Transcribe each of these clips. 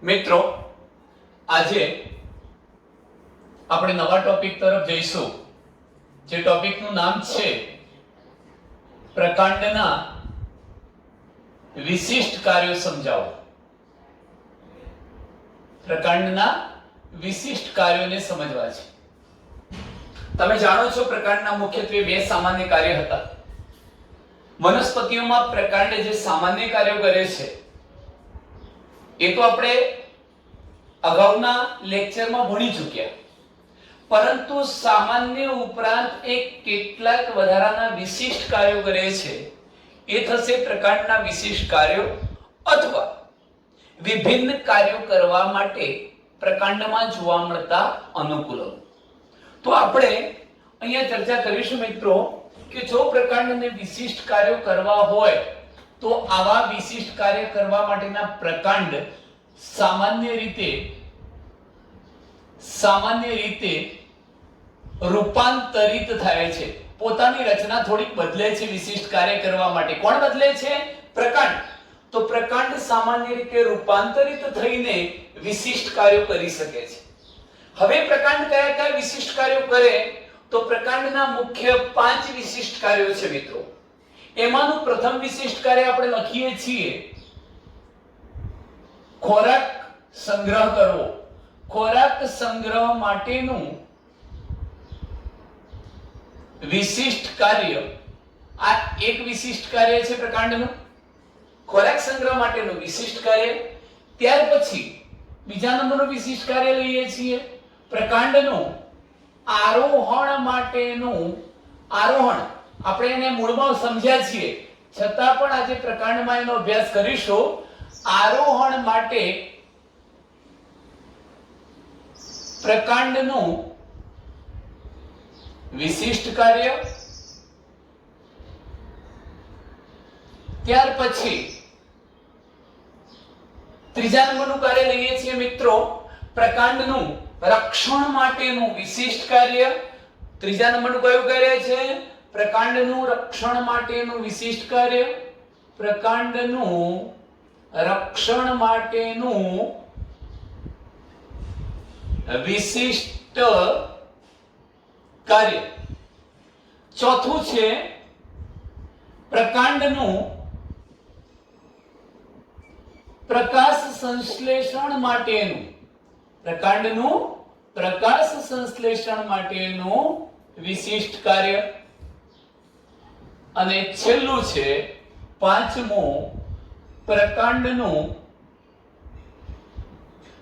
મિત્રો, આજે આપણે નવા ટોપિક તરફ જઈશું, જે ટોપિકનું નામ છે પ્રકાંડના વિશિષ્ટ કાર્યો સમજાવો. પ્રકાંડના વિશિષ્ટ કાર્યોને સમજવા છે. તમે જાણો છો, પ્રકાંડના મુખ્યત્વે બે સામાન્ય કાર્ય હતા. વનસ્પતિઓમાં પ્રકાંડ જે સામાન્ય કાર્યો કરે છે એ તો આપણે અગાઉના લેક્ચરમાં ભણી ચૂક્યા, પરંતુ સામાન્ય ઉપરાંત એક કેટલાક વધારાના વિશિષ્ટ કાર્યો કરે છે. એ થશે પ્રકાંડના વિશિષ્ટ કાર્યો અથવા વિભિન્ન કાર્યો કરવા માટે પ્રકાંડમાં જોવા મળતા અનુકૂલો. તો આપણે અહીંયા ચર્ચા કરીશું મિત્રો કે જો પ્રકાંડને વિશિષ્ટ કાર્યો કરવા હોય તો આવા વિશિષ્ટ કાર્ય કરવા માટેના પ્રકાંડ સામાન્ય રીતે રૂપાંતરિત થાય છે. પોતાની રચના થોડીક બદલે છે વિશિષ્ટ કાર્ય કરવા માટે. કોણ બદલે છે? પ્રકાંડ. તો પ્રકાંડ સામાન્ય રીતે રૂપાંતરિત થઈને વિશિષ્ટ કાર્યો કરી શકે છે. હવે પ્રકાંડ કયા કયા વિશિષ્ટ કાર્યો કરે? તો પ્રકાંડના મુખ્ય 5 વિશિષ્ટ કાર્યો છે મિત્રો. એમાંનું પ્રથમ વિશિષ્ટ કાર્ય આપણે લખીએ છીએ ખોરાક સંગ્રહ કરવો. ખોરાક સંગ્રહ માટેનું વિશિષ્ટ કાર્ય, આ એક વિશિષ્ટ કાર્ય છે પ્રકાંડનું, ખોરાક સંગ્રહ માટેનું વિશિષ્ટ કાર્ય. ત્યાર પછી બીજા નંબરનું વિશિષ્ટ કાર્ય લઈએ છીએ પ્રકાંડનું આરોહણ માટેનું. આરોહણ આપણે એને મૂળમાં સમજ્યા છીએ, છતાં પણ આજે પ્રકાંડમાં એનો અભ્યાસ કરીશું. આરોહણ માટે પ્રકાંડનું વિશિષ્ટ કાર્ય. ત્યાર પછી ત્રીજા નંબરનું કાર્ય લઈએ છીએ મિત્રો પ્રકાંડનું રક્ષણ માટેનું વિશિષ્ટ કાર્ય. ત્રીજા નંબરનું કયું કાર્ય છે? પ્રકાંડનું રક્ષણ માટેનું વિશિષ્ટ કાર્ય. પ્રકાંડનું રક્ષણ માટેનું વિશિષ્ટ કાર્ય. ચોથું છે પ્રકાંડનું પ્રકાશ સંશ્લેષણ માટેનું. પ્રકાંડનું પ્રકાશ સંશ્લેષણ માટેનું વિશિષ્ટ કાર્ય. અને છેલ્લું છે પાંચમું પ્રકાંડનું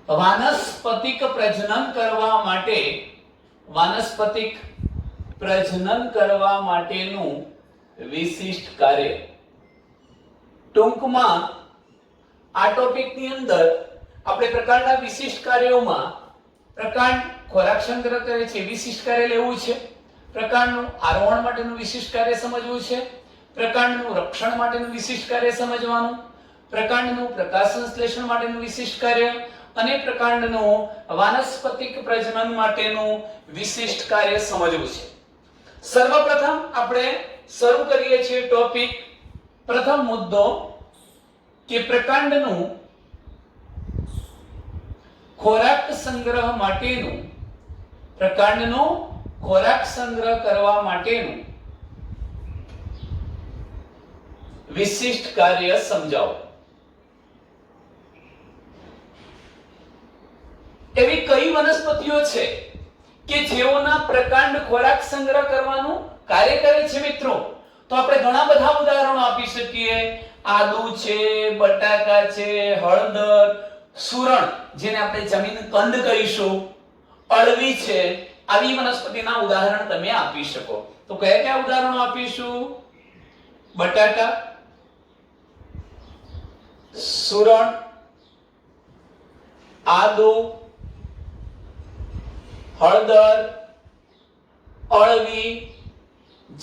વાનસ્પતિક પ્રજનન કરવા માટે, વાનસ્પતિક પ્રજનન કરવા માટેનું વિશિષ્ટ કાર્ય. ટૂંકમાં આ ટોપિકની અંદર આપણે પ્રકાંડના વિશિષ્ટ કાર્યોમાં પ્રકાંડ ખોરાક સંગ્રહ કરે છે વિશિષ્ટ કાર્ય લેવું છે, પ્રકાંડનું આરોહણ માટેનું વિશિષ્ટ કાર્ય સમજવું છે, પ્રકાંડનું રક્ષણ માટેનું વિશિષ્ટ કાર્ય સમજવાનું, પ્રકાંડનું પ્રકાશ સંશ્લેષણ માટેનું વિશિષ્ટ કાર્ય અને પ્રકાંડનું વાનસ્પતિક પ્રજનન માટેનું વિશિષ્ટ કાર્ય સમજવું છે. સર્વપ્રથમ આપણે શરૂ કરીએ છીએ ટોપિક. પ્રથમ મુદ્દો કે પ્રકાંડનું ખોરાક સંગ્રહ માટેનું, પ્રકાંડનું ખોરાક સંગ્રહ કરવા માટેનું વિશિષ્ટ કાર્ય સમજાવો. એવી કઈ વનસ્પતિઓ છે કે જેઓના પ્રકાંડ ખોરાક સંગ્રહ કરવાનું કાર્ય કરે છે મિત્રો? તો આપણે ઘણા બધા ઉદાહરણો આપી શકીએ. આદુ છે, બટાકા છે, હળદર, સુરણ જેને આપણે જમીન કંદ કહીશું, અળવી છે. આવી વનસ્પતિના ઉદાહરણ તમે આપી શકો. તો કયા કયા ઉદાહરણો આપીશું? બટાકા, સુરણ, આદુ, હળદર, અળવી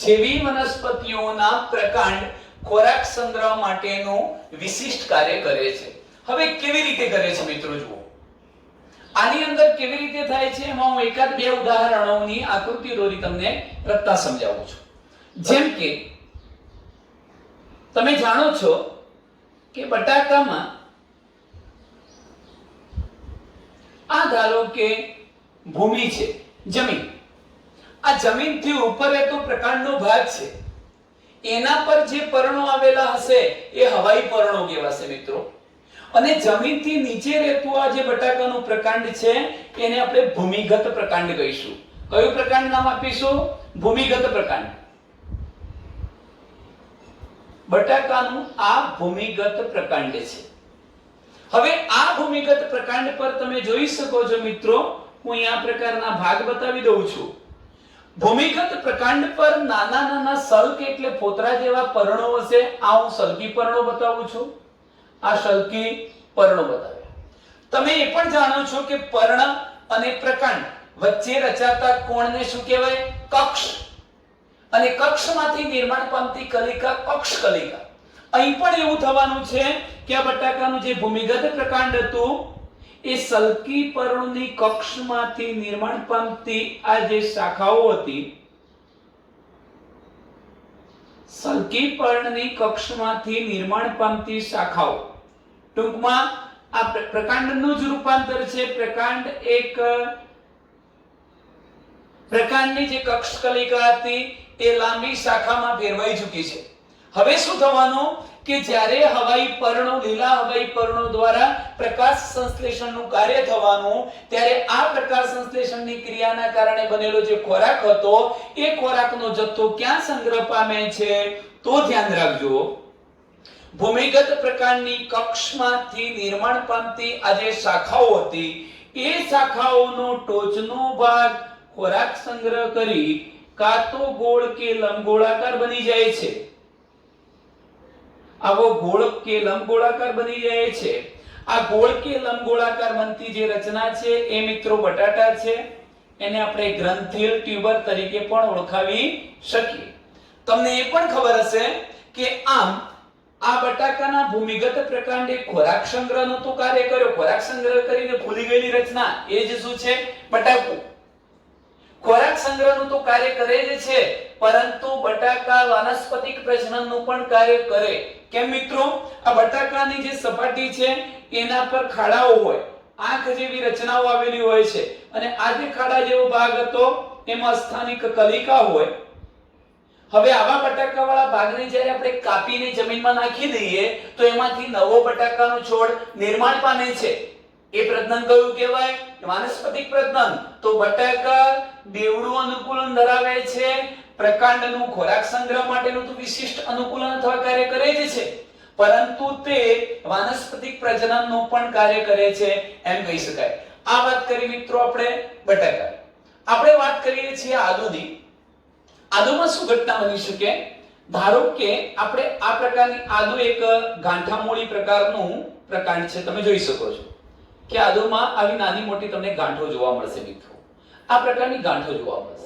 જેવી વનસ્પતિઓના પ્રકાંડ ખોરાક સંગ્રહ માટેનું વિશિષ્ટ કાર્ય કરે છે. હવે કેવી રીતે કરે છે મિત્રો જુઓ. આની અંદર કેવી રીતે થાય છે એમાં હું એકાદ બે ઉદાહરણોની આકૃતિ દોરી તમને રત્તા સમજાવું છું. જેમ કે તમે જાણો છો કે બટાકામાં આ ધારો કે ભૂમિ છે, જમીન. આ જમીનથી ઉપર રહેતો પ્રકાંડનો ભાગ છે, એના પર જે પર્ણો આવેલા હશે એ હવાઈ પર્ણો કહેવાશે મિત્રો. અને જમીનથી નીચે રહેતું આ જે બટાકાનું પ્રકાંડ છે એને આપણે ભૂમિગત પ્રકાંડ કહીશું. કયું પ્રકાંડ નામ આપીશું? ભૂમિગત પ્રકાંડ. બટાકાનું આ ભૂમિગત પ્રકાંડ છે. હવે આ ભૂમિગત પ્રકાંડ પર તમે જોઈ શકો છો મિત્રો, હું અહીં આ પ્રકારના ભાગ બતાવી દઉં છું. ભૂમિગત પ્રકાંડ પર નાના નાના સલ્ક એટલે ફોતરા જેવા પર્ણો હશે. આ હું સલ્કી પર્ણો બતાવું છું. આ સલ્કી પર્ણો બતાવ્યા. તમે એ પણ જાણો છો કે પર્ણ અને પ્રકાંડ વચ્ચે રચાતા કોણને શું કહેવાય? કક્ષ. અને કક્ષમાંથી નિર્માણ પામતી કલિકા કક્ષ કલિકા. અહીં પણ એવું થવાનું છે કે આ બટાકાનું જે ભૂમિગત પ્રકાંડ હતું એ સલ્કી પર્ણની કક્ષમાંથી નિર્માણ પામતી આ જે શાખાઓ હતી, સલ્કી પર્ણની કક્ષમાંથી નિર્માણ પામતી શાખાઓ, ટૂંકમાં આ પ્રકાંડનું જ રૂપાંતર છે. પ્રકાંડ એક પ્રકાંડની જે કક્ષ કલિકા હતી એ લાંબી શાખામાં ફેરવાઈ ચૂકી છે. હવે શું થવાનું કે જ્યારે હવાઈ પર્ણો, લીલા હવાઈ પર્ણો દ્વારા પ્રકાશ સંશ્લેષણનું કાર્ય થવાનું, ત્યારે આ પ્રકાશ સંશ્લેષણની ક્રિયાના કારણે બનેલો જે ખોરાક હતો એ ખોરાકનો જથ્થો ક્યાં સંગ્રહ પામે છે? તો ધ્યાન રાખજો, ભૂમિગત પ્રકાંડની કક્ષમાંથી નિર્માણ પામતી આ જે શાખાઓ હતી એ શાખાઓનો ટોચનો ભાગ ખોરાક સંગ્રહ કરી કાં તો ગોળ કે લંબગોળાકાર બની જાય છે. આવો ગોળ કે લંબગોળાકાર બની જાય છે. આ ગોળ કે લંબગોળાકાર બનતી જે રચના છે એ મિત્રો બટાટા છે. એને આપણે ગ્રંથિલ ટ્યુબર તરીકે પણ ઓળખાવી શકીએ. તમને એ પણ ખબર હશે કે આમ આ બટાકાના ભૂમિગત પ્રકાંડે ખોરાક સંગ્રહનું તો કાર્ય કર્યો. ખોરાક સંગ્રહ કરીને ફૂલી ગયેલી રચના એ જ શું છે? બટાકું. ખોરાક સંગ્રહનું તો કાર્ય કરે જ છે, પરંતુ બટાકા વાનસ્પતિક પ્રજનનનું પણ કાર્ય કરે. કેમ મિત્રો? આ બટાકાની જે સપાટી છે એના પર ખાડાઓ હોય, આંખ જેવી રચનાઓ આવેલી હોય છે, અને આ જે ખાડા જેવો ભાગ હતો એમાં સ્થાનિક કલિકા હોય. હવે આવા બટાકાવાળા ભાગને જ્યારે આપણે કાપીને જમીનમાં નાખી દઈએ તો એમાંથી નવો બટાકાનો છોડ નિર્માણ પામે છે. એ પ્રજનન કયું કહેવાય? વાનસ્પતિક પ્રજનન. તો બટાકા બેવડું અનુકૂલન ધરાવે છે. પ્રકાંડનું ખોરાક સંગ્રહ માટેનું તો વિશિષ્ટ અનુકૂલન અથવા કાર્ય કરે જ છે, પરંતુ તે વાનસ્પતિક પ્રજનનનું પણ કાર્ય કરે છે એમ કહી શકાય. આ વાત કરી મિત્રો આપણે બટાકા. આપણે વાત કરીએ છીએ આદુની. આદુમાં શું ઘટના બની શકે? ધારો કે આપણે આ પ્રકારની આદુ એક ગાંઠામૂળી પ્રકારનું પ્રકાંડ છે. તમે જોઈ શકો છો કે આદુમાં આવી નાની મોટી તમને ગાંઠો જોવા મળશે મિત્રો. આ પ્રકારની ગાંઠો જોવા મળશે.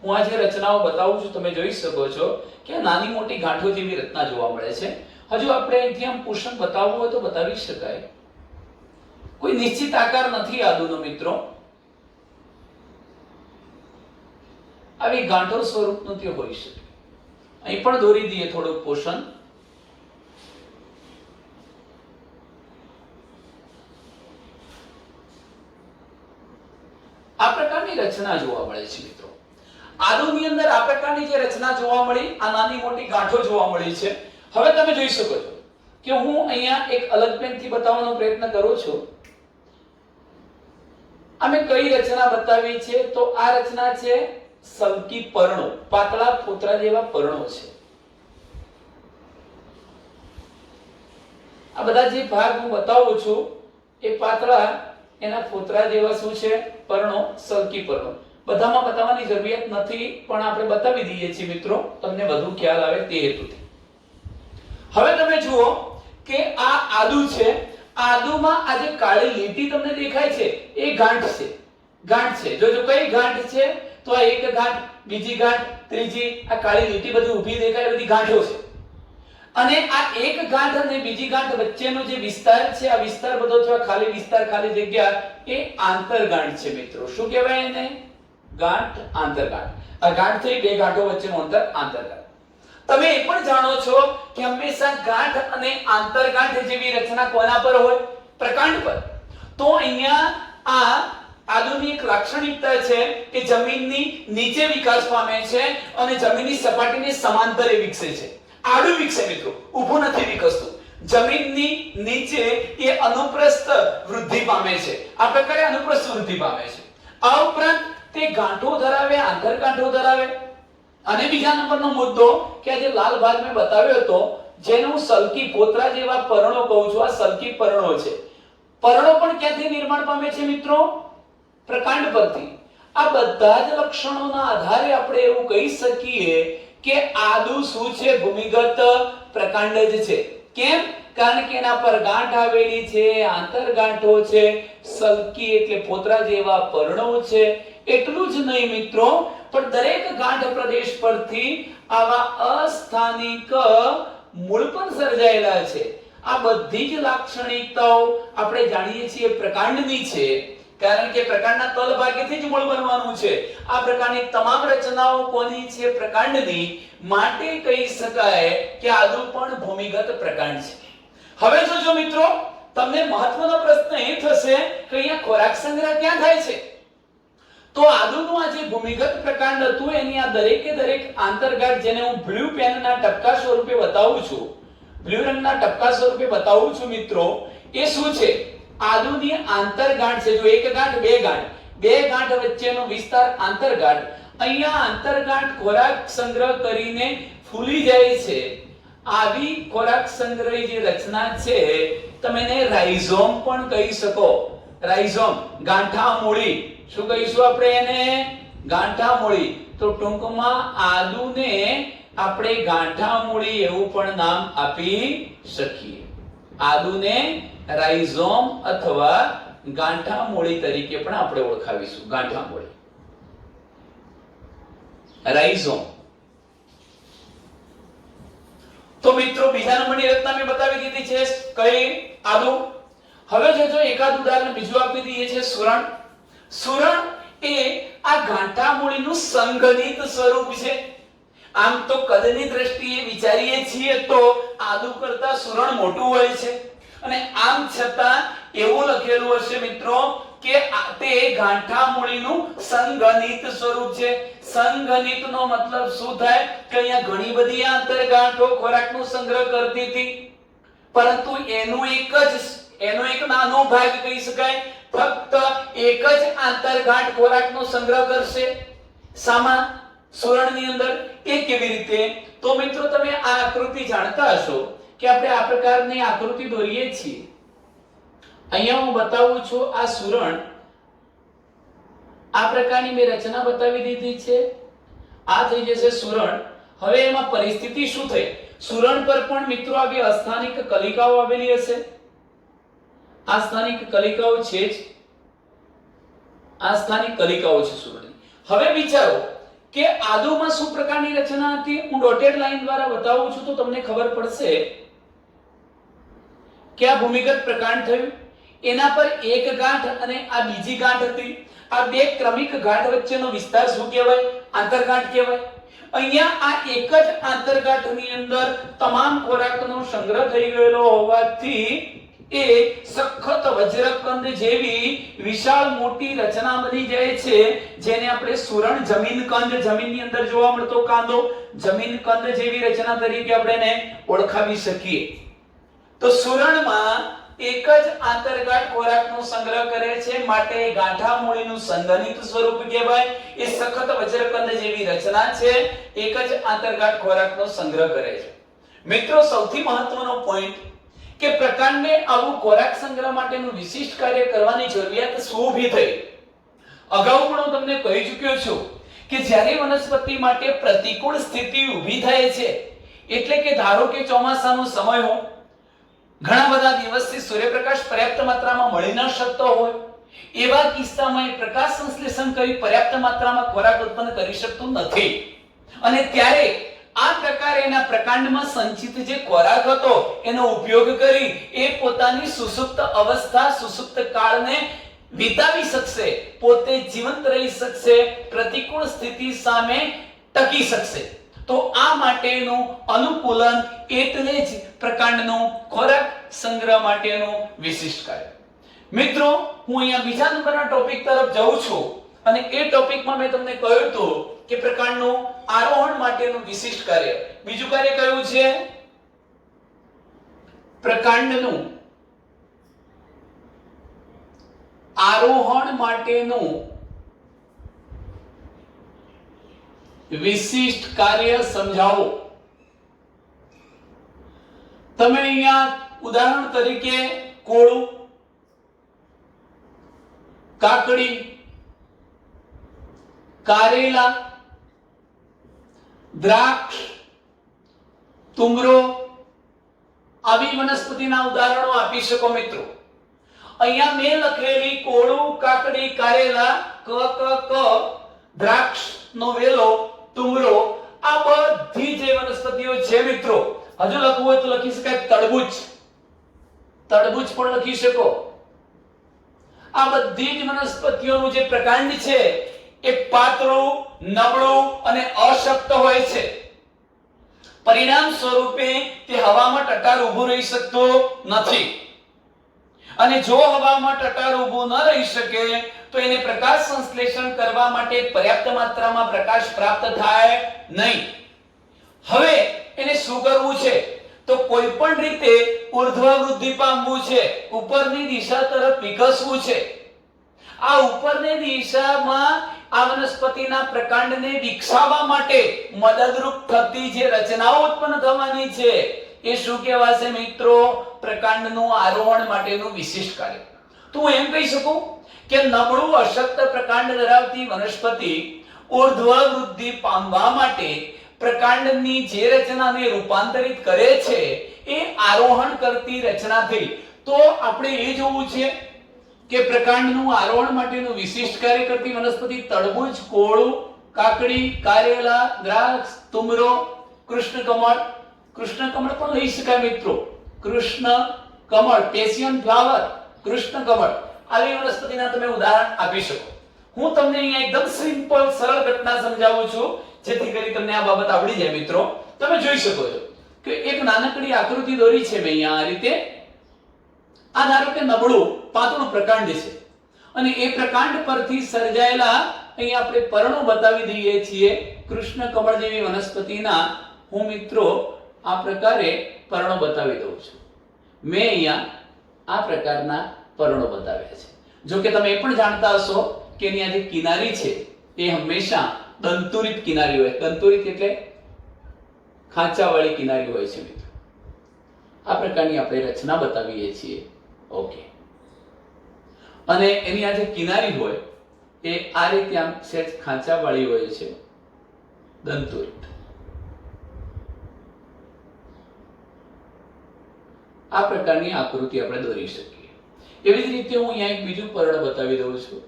હું આ જે રચનાઓ બતાવું છું તમે જોઈ શકો છો કે નાની મોટી ગાંઠો જેવી રચના જોવા મળે છે. હજુ આપણે અહીંથી આમ પોષણ બતાવવું હોય તો બતાવી શકાય. કોઈ નિશ્ચિત આકાર નથી આદુનો મિત્રો. આવી ગાંઠો સ્વરૂપનું તે હોઈ શકે. અહીં પણ દોરી દઈએ થોડુંક પોષણ. આ પ્રકારની રચના જોવા મળે છે મિત્રો. આદુની અંદર આ પ્રકારની જે રચના જોવા મળી, આ નાની મોટી ગાંઠો જોવા મળી છે. હવે તમે જોઈ શકો છો કે હું અહીંયા એક અલગ પેનથી બતાવવાનો પ્રયત્ન કરું છું. અમે કઈ રચના બતાવી છે? તો આ રચના છે સલ્કી પર્ણો, પાતળા ફોતરા જેવા પર્ણો છે. આ બધા જે ભાગ હું બતાવું છું એ પાતળા એના ફોતરા જેવા શું છે? પર્ણો, સલ્કી પર્ણો. બધામાં બતાવવાની જરૂરિયાત નથી, પણ આપણે બતાવી દઈએ છીએ મિત્રો, તમને વધુ ખ્યાલ આવે તે હેતુથી. હવે તમે જુઓ કે આ આદુ છે. આદુમાં આ જે કાળી લીટી તમને દેખાય છે એ ગાંઠ છે. ગાંઠ છે. જોજો કઈ ગાંઠ છે? તો આ એક ગાંઠ, બીજી ગાંઠ, ત્રીજી, આ કાળી લીટી બધી ઊભી દેખાય, બધી ગાંઠો છે. અને આ એક ગાંઠ અને બીજી ગાંઠ વચ્ચેનો જે વિસ્તાર છે, આ વિસ્તાર બધો અથવા ખાલી વિસ્તાર, ખાલી જગ્યા એ આંતરગાંઠ છે મિત્રો. શું કહેવાય એને? ગાંઠ, આંતરગાંઠ. આ ગાંઠ થઈ બે ગાંઠો વચ્ચેનું અંતર આંતરગાંઠ. તમે એ પણ જાણો છો કે હંમેશા ગાંઠ અને આંતરગાંઠ જેવી રચના કોના પર હોય? પ્રકાંડ પર. તો અહીંયા આ આદુની એક લાક્ષણિકતા છે કે જમીનની નીચે વિકાસ પામે છે અને જમીનની સપાટીને સમાંતરે વિકસે છે. આડું વિકસે મિત્રો, ઊભું નથી વિકસતું. જમીનની નીચે એ અનુપ્રસ્થ વૃદ્ધિ પામે છે. આ પ્રકારે અનુપ્રસ્થ વૃદ્ધિ પામે છે. આ ઉપરાંત તે ગાંઠો ધરાવે, આંતરગાંઠો ધરાવે. અને બીજા નંબરનો મુદ્દો કે આ જે લાલ ભાગ મેં બતાવ્યો હતો, જેને હું સલ્કી પોતરા જેવા પર્ણો કહું છું, આ સલ્કી પર્ણો છે. પર્ણો પણ ક્યાંથી નિર્માણ પામે છે મિત્રો? પ્રકાંડ પરથી. આ બધા જ લક્ષણોના આધારે આપણે એવું કહી શકીએ કે આદુ શું છે? ભૂમિગત પ્રકાંડ જ છે. કેમ? કારણ કે એના પર ગાંઠ આવેલી છે, આંતરગાંઠો છે, સલ્કી એટલે પોતરા જેવા પર્ણો છે. એટલું જ નહીં મિત્રો, પણ દરેક ગાંઠ પ્રદેશ પરથી આવા અસ્થાનિક મૂળ પણ સર્જાયેલા છે. આ બધી જ લાક્ષણિકતાઓ આપણે જાણીએ છીએ પ્રકાંડની છે, કારણ કે પ્રકાંડના તલ ભાગેથી જ મૂળ બનવાનું છે. આ પ્રકારની તમામ રચનાઓ કોની છે? પ્રકાંડની. માટે કહી શકાય કે આદુ પણ ભૂમિગત પ્રકાંડ છે. હવે જોજો મિત્રો, તમને મહત્વનો પ્રશ્ન એ થશે કે અહીંયા ખોરાક સંગ્રહ ક્યાં થાય છે? તો આદુનું આ જે ભૂમિગત પ્રકાંડ હતું એની આ દરેકે દરેક આંતરગાંઠ, જેને હું બ્લુ પેનના ટપકા સ્વરૂપે બતાવું છું, બ્લુ રંગના ટપકા સ્વરૂપે બતાવું છું મિત્રો, એ શું છે? આદુની આંતરગાંઠ છે. જો એક ગાંઠ, બે ગાંઠ, બે ગાંઠ વચ્ચેનો વિસ્તાર આંતરગાંઠ. અહીંયા આંતરગાંઠ ખોરાક સંગ્રહ કરીને ફૂલી જાય છે. આવી ખોરાક સંગ્રહી જે રચના છે તમે એને રાઇઝોમ પણ કહી શકો. રાઇઝોમ, ગાંઠામૂળી. શું કહીશું આપણે એને? ગાંઠામૂળી. તો ટૂંકમાં આદુને આપણે ગાંઠામૂળી એવું પણ નામ આપી શકીએ. આદુને રાઇઝોમ અથવા ગાંઠામૂળી તરીકે પણ આપણે ઓળખાવીશું. ગાંઠામૂળી, રાઇઝોમ. તો મિત્રો બીજા નંબરની રચના મેં બતાવી દીધી છે. કઈ? આદુ. હવે જોજો એકાદ ઉદાહરણ બીજું આપી દઈએ છે, સુરણ. સુરણ એ આ ગાંઠામૂળીનું સંઘનિત સ્વરૂપ છે. આમ તો કદની દ્રષ્ટિએ વિચારીએ છીએ તો આદુ કરતા સુરણ મોટું હોય છે, અને આમ છતાં એવું લખેલું હશે મિત્રો કે તે ગાંઠામૂળીનું સંઘનિત સ્વરૂપ છે. સંઘનિતનો મતલબ શું થાય? કે અહીંયા ઘણી બધી આંતરગાંઠો ખોરાકનો સંગ્રહ કરતી હતી, પરંતુ એનો એક નાનો ભાગ કહી શકાય, ફક્ત એક જ આંતરગાંઠ ખોરાકનો સંગ્રહ કરશે. સામા? સુરણની અંદર. એ કેવી રીતે? તો મિત્રો તમે આ આકૃતિ જાણતા હશો કે આપણે આ પ્રકારની આકૃતિ દોરીએ છીએ. અહીંયા હું બતાવું છું આ સુરણ. આ પ્રકારની મેં રચના બતાવી દીધી છે. આ થઈ જશે સુરણ. હવે એમાં પરિસ્થિતિ શું થઈ? સુરણ પર પણ મિત્રો આવી અસ્થાનિક કલિકાઓ આવેલી હશે. આ સ્થાનિક કલિકાઓ છે જ. આ સ્થાનિક કલિકાઓ છે સુરણની. હવે વિચારો કે આદુમાં શું પ્રકારની રચના હતી? હું ડોટેડ લાઈન દ્વારા બતાવું છું તો તમને ખબર પડશે કે આ ભૂમિગત પ્રકાંડ થયું. એના પર એક ગાંઠ અને આ બીજી ગાંઠ હતી. આ બે ક્રમિક ગાંઠ વચ્ચેનો વિસ્તાર શું કહેવાય? આંતરગાંઠ કહેવાય. અહીંયા આ એક જ આંતરગાંઠની અંદર તમામ ખોરાકનો સંગ્રહ થઈ ગયેલો હોવાથી એ સખત વજ્રકંદ જેવી વિશાળ મોટી રચના બની જાય છે, જેને આપણે સુરણ જમીનકંદ, જમીનની અંદર જોવા મળતો કાંદો, જમીનકંદ જેવી રચના તરીકે આપણે એને ઓળખાવી શકીએ. તો સુરણમાં એક જ આંતરગાંઠ ખોરાકનો સંગ્રહ કરે છે, માટે ગાંઠામૂળીનું સંઘનિત સ્વરૂપ કહેવાય. એ સખત વજ્રકંદ જેવી રચના છે, એક જ આંતરગાંઠ ખોરાકનો સંગ્રહ કરે છે. મિત્રો સૌથી મહત્વનો પોઈન્ટ કે પ્રકાંડને આવું ખોરાક સંગ્રહ માટેનું વિશિષ્ટ કાર્ય કરવાની જરૂરિયાત શું ઊભી થઈ? અગાઉ પણ હું તમને કહી ચૂક્યો છું કે જ્યારે વનસ્પતિ માટે પ્રતિકૂળ સ્થિતિ ઊભી થાય છે, એટલે કે ધારો કે ચોમાસાનો સમય હોય, ઘણા બધા દિવસથી સૂર્યપ્રકાશ પર્યાપ્ત માત્રામાં મળી ન શકતો હોય, એવા કિસ્સામાં એ પ્રકાશ સંશ્લેષણ કરી પર્યાપ્ત માત્રામાં ખોરાક ઉત્પન્ન કરી શકતું નથી, અને ત્યારે આ પ્રકારે એના પ્રકાંડમાં સંચિત જે ખોરાક હતો એનો ઉપયોગ કરી એ પોતાની સુષુપ્ત અવસ્થા, સુષુપ્ત કાળને વિતાવી શકશે, પોતે જીવંત રહી શકશે, પ્રતિકૂળ સ્થિતિ સામે ટકી શકશે. તો આ માટેનું અનુકૂલન એટલે જ પ્રકાંડનું ખોરાક સંગ્રહ માટેનું વિશિષ્ટ કાર્ય. મિત્રો, હું અહીંયા બીજા નંબરના ટોપિક તરફ જાઉં છું અને એ ટોપિકમાં મેં તમને કહ્યું હતું કે પ્રકાંડનું આરોહણ માટેનું વિશિષ્ટ કાર્ય. બીજું કાર્ય કયું છે? પ્રકાંડનું આરોહણ માટેનું વિશિષ્ટ કાર્ય સમજાવો. તમે અહીંયા ઉદાહરણ તરીકે કોળું, કાકડી, કારેલા, દ્રાક્ષ, તુમરો આવી વનસ્પતિના ઉદાહરણો આપી શકો. મિત્રો, અહીંયા મેં લખેલી કોળું, કાકડી, કારેલા, ક દ્રાક્ષ નો વેલો, તુમરો, આ બધી જે વનસ્પતિઓ છે મિત્રો, હજુ લખવું હોય તો લખી શકાય તરબૂચ. તરબૂચ પણ લખી શકો. આ બધી જ વનસ્પતિઓનું જે પ્રકાંડ છે એ પાતળું, નબળું અને અશક્ત હોય છે. પરિણામ સ્વરૂપે તે હવામાં ટટાર ઊભું રહી શકતો નથી. અને જો હવામાં ટટાર ઊભું ન રહી શકે તો એને પ્રકાશ સંશ્લેષણ કરવા માટે પર્યાપ્ત માત્રામાં પ્રકાશ પ્રાપ્ત થાય નહીં. હવે એને શું કરવું છે? તો કોઈ પણ રીતે ઉર્ધ્વ વૃદ્ધિ પામવું છે, ઉપરની દિશા તરફ વિકસવું છે. આ ઉપરની દિશામાં આ વનસ્પતિના પ્રકાંડને વિકસાવવા માટે મદદરૂપ થતી જે રચનાઓ ઉત્પન્ન થવાની છે એ શું કહેવાશે મિત્રો? પ્રકાંડનું આરોહણ માટેનું વિશિષ્ટ કાર્ય. તો હું એમ કહી શકું કે નબળું અશક્ત પ્રકાંડ ધરાવતી વનસ્પતિ ઉર્ધ્વ વૃદ્ધિ પામવા માટે પ્રકાંડની જે રચનાને રૂપાંતરિત કરે છે એ આરોહણ કરતી રચના થઈ. તો આપણે એ જોવું છે કે પ્રકાંડનું આરોહણ માટેનું વિશિષ્ટ કાર્ય કરતી વનસ્પતિ તરબૂચ, કોળું, કાકડી, કારેલા, દ્રાક્ષ, તુમરો, કૃષ્ણકમળ. કૃષ્ણકમળ પણ લઈ શકાય મિત્રો. કૃષ્ણકમળ, પેશિયન ફ્લાવર, કૃષ્ણકમળ આવી વનસ્પતિના તમે ઉદાહરણ આપી શકો. હું તમને અહીંયા એકદમ સિમ્પલ સરળ ઘટના સમજાવું છું જેથી કરી તમને આ બાબત આવડી જાય. મિત્રો, તમે જોઈ શકો છો કે એક નાનકડી આકૃતિ દોરી છે મેં અહીંયા આ રીતે. આ ધારો કે નબળું પાતળું પ્રકાંડ છે અને એ પ્રકાંડ પરથી સર્જાયેલા અહીંયા આપણે પર્ણો બતાવી દઈએ છીએ. કૃષ્ણકમળ જેવી વનસ્પતિના હું મિત્રો આ પ્રકારે પર્ણો બતાવી દઉં છું. મેં અહીંયા આ પ્રકારના પર્ણો બતાવ્યા છે. જો કે તમે એ પણ જાણતા હશો કે એની આ જે કિનારી છે એ હંમેશા દંતુરિત કિનારી હોય. દંતુરિત એટલે ખાંચાવાળી કિનારી હોય છે મિત્રો. આ પ્રકારની આપણે રચના બતાવીએ છીએ. ઓકે. અને એની આ જે કિનારી હોય એ આ રીતે આમ સહેજ ખાંચાવાળી હોય છે, દંતુરિત. આ પ્રકારની આકૃતિ આપણે દોરી શકીએ. એવી જ રીતે હું અહીંયા એક બીજું પર્ણ બતાવી દઉં છું.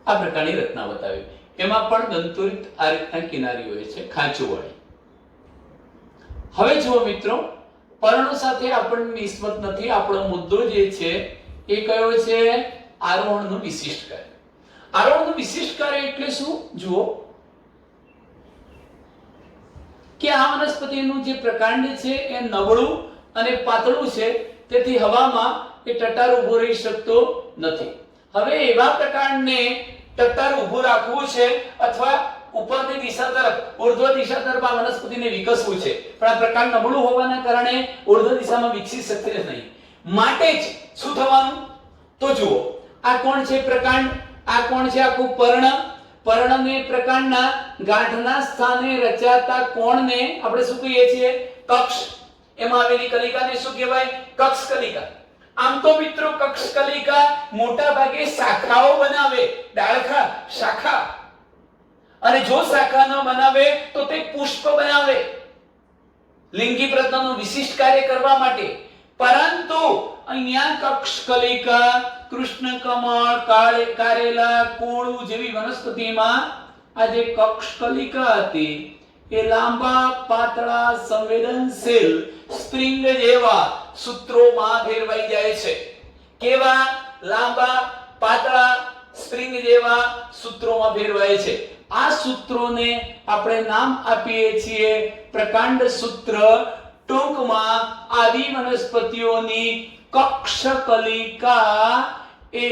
આ પ્રકારની રચના બતાવી. એમાં પણ દંતુરિત આ રીતના કિનારી હોય છે, ખાંચુવાળી. હવે જુઓ મિત્રો, પર્ણો સાથે આપણને નિસ્બત નથી. આપણો મુદ્દો જે છે એ કયો છે? આરોહણનું વિશિષ્ટ કાર્ય. આરોહણનું વિશિષ્ટ કાર્ય એટલે શું? જુઓ કે આ વનસ્પતિનું જે પ્રકાંડ છે એ નબળું અને પાતળું છે, તેથી હવામાં એ ટટાર ઊભો રહી શકતો નથી. હવે એવા પ્રકાંડને ટટ્ટાર ઊભું રાખવું છે અથવા ઉપરની દિશા તરફ, ઉર્ધ્વ દિશા તરફ આ વનસ્પતિને વિકસવું છે, પણ આ પ્રકાંડ નબળું હોવાના કારણે ઉર્ધ્વ દિશામાં વિકસી શકશે નહીં. માટે જ શું થવાનું? તો જુઓ, આ કોણ છે? પ્રકાંડ. આ કોણ છે? આખું પર્ણ. પર્ણને પ્રકાંડના ગાંઠના સ્થાને રચાતા કોણને આપણે શું કહીએ છીએ? કક્ષ. એમાં આવેલી કલિકાને શું કહેવાય? કક્ષ કલિકા. આમ તો મિત્રો કક્ષ કલિકા મોટા ભાગે શાખાઓ બનાવે, ડાળખા, શાખા. અને જો શાખા ન બનાવે તો તે પુષ્પ બનાવે લિંગી પ્રજનનનું વિશિષ્ટ કાર્ય કરવા માટે. પરંતુ અહીંયા કક્ષ કલિકા, કૃષ્ણકમળ, કારેલા, કોળું જેવી વનસ્પતિમાં આ જે કક્ષ કલિકા હતી એ લાંબા, પાતળા, સંવેદનશીલ સ્પ્રિંગ જેવા સૂત્રોમાં ફેરવાઈ જાય છે. કેવા? લાંબા પાતળા સ્પ્રિંગ જેવા સૂત્રોમાં ફેરવાય છે. આ સૂત્રોને આપણે નામ આપીએ છીએ પ્રકાંડ સૂત્ર. ટૂંકમાં આવી વનસ્પતિઓની કક્ષકલિકા એ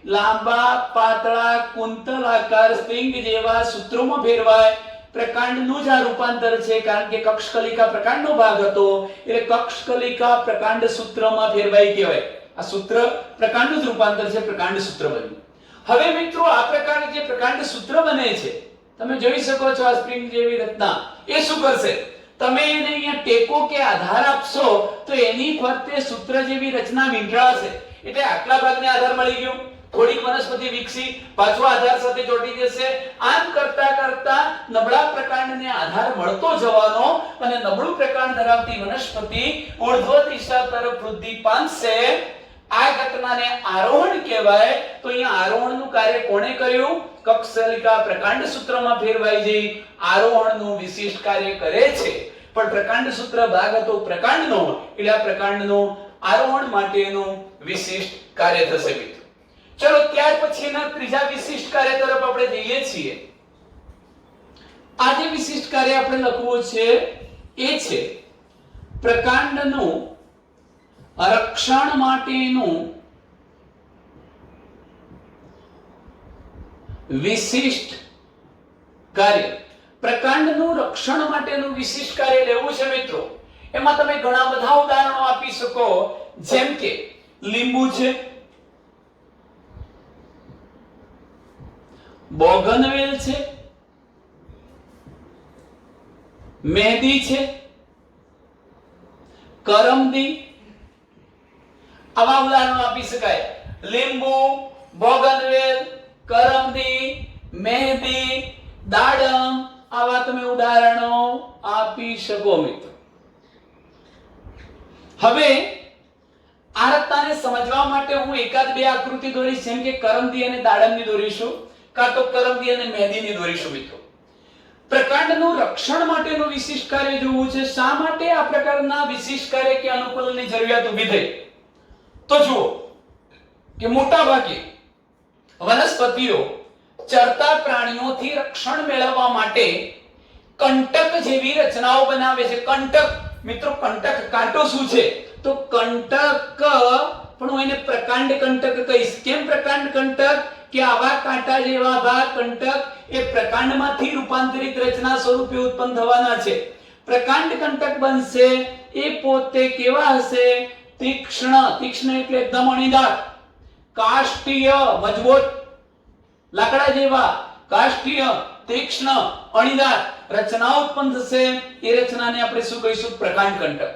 લાંબા પાતળા કુંતલાકાર સ્પ્રિંગ જેવા સૂત્રોમાં ફેરવાય. પ્રકાંડનું જ આ રૂપાંતર છે, કારણ કે કક્ષકલિકા પ્રકાંડનો ભાગ હતો એટલે કક્ષકલિકા પ્રકાંડ સૂત્રમાં ફેરવાઈ કહેવાય. આ સૂત્ર પ્રકાંડનું જ રૂપાંતર છે, પ્રકાંડ સૂત્ર બન્યું. હવે મિત્રો આ પ્રકારે જે પ્રકાંડ સૂત્ર બને છે, તમે જોઈ શકો છો આ સ્પ્રિંગ જેવી રચના. એ શું કરશે? તમે એને અહીંયા ટેકો કે આધાર આપશો તો એની ફરતે સૂત્ર જેવી રચના વીંટળાશે. એટલે આટલા ભાગને આધાર મળી ગયો, થોડીક વનસ્પતિ વિકસી, પાછો આધાર સાથે ચોંટી જશે. આમ કરતા કરતા નબળા પ્રકાંડને આધાર મળતો જવાનો અને નબળું પ્રકાંડ ધરાવતી વનસ્પતિ ઊર્ધ્વ દિશા તરફ વૃદ્ધિ પામશે. આ ઘટનાને આરોહણ કહેવાય. તો અહીંયા આરોહણનું કાર્ય કોણે કર્યું? કક્ષકલિકા પ્રકાંડ સૂત્રમાં ફેરવાઈ જઈ આરોહણનું વિશિષ્ટ કાર્ય કરે છે. પણ પ્રકાંડ સૂત્ર ભાગ હતો પ્રકાંડનો, એટલે આ પ્રકાંડનો આરોહણ માટેનું વિશિષ્ટ કાર્ય થશે મિત્રો. ચલો ત્યાર પછીના ત્રીજા વિશિષ્ટ કાર્ય તરફ આપણે જઈએ છીએ. આ જે વિશિષ્ટ કાર્ય આપણે લખવું છે એ છે પ્રકાંડનું રક્ષણ માટેનું વિશિષ્ટ કાર્ય. પ્રકાંડનું રક્ષણ માટેનું વિશિષ્ટ કાર્ય લેવું છે મિત્રો. એમાં તમે ઘણા બધા ઉદાહરણો આપી શકો, જેમ કે લીંબુ છે, બોગનવેલ છે, મહેંદી છે, કરમદી. આવા ઉદાહરણો આપી શકાય. લીંબુ, બોગનવેલ, કરમદી, મહેંદી, દાડમ, આવા તમે ઉદાહરણો આપી શકો મિત્રો. હવે આ રચનાને સમજવા માટે હું એકાદ બે આકૃતિ દોરીશ, જેમ કે કરમદી અને દાડમની દોરીશું, કાં તો કરમદી અને મહેંદીની દોરીશું મિત્રો. પ્રકાંડનું રક્ષણ માટેનું વિશિષ્ટ કાર્ય જોવું છે. શા માટે આ પ્રકારના વિશિષ્ટ કાર્ય કે અનુકૂલનની જરૂરિયાત ઊભી થઈ? તો જુઓ કે મોટા ભાગે વનસ્પતિઓ ચરતા પ્રાણીઓથી રક્ષણ મેળવવા માટે કંટક જેવી રચનાઓ બનાવે છે. કંટક મિત્રો, કંટક કાંટો શું છે? તો કંટક પણ હું એને પ્રકાંડ કંટક કહીશ. કેમ પ્રકાંડ કંટક? કે આવા કાંટા જેવા ભાગ કંટક એ પ્રકાંડમાંથી રૂપાંતરિત રચના સ્વરૂપે ઉત્પન્ન થવાના છે. પ્રકાંડ કંટક બનશે એ પોતે કેવા હશે? તીક્ષ્ણ. તીક્ષ્ણ એટલે એકદમ અણીદાર. કાષ્ટીય, મજબૂત લાકડા જેવા. કાષ્ટીય, તીક્ષ્ણ, અણીદાર રચનાઓ ઉત્પન્ન થશે. એ રચનાને આપણે શું કહીશું? પ્રકાંડ કંટક.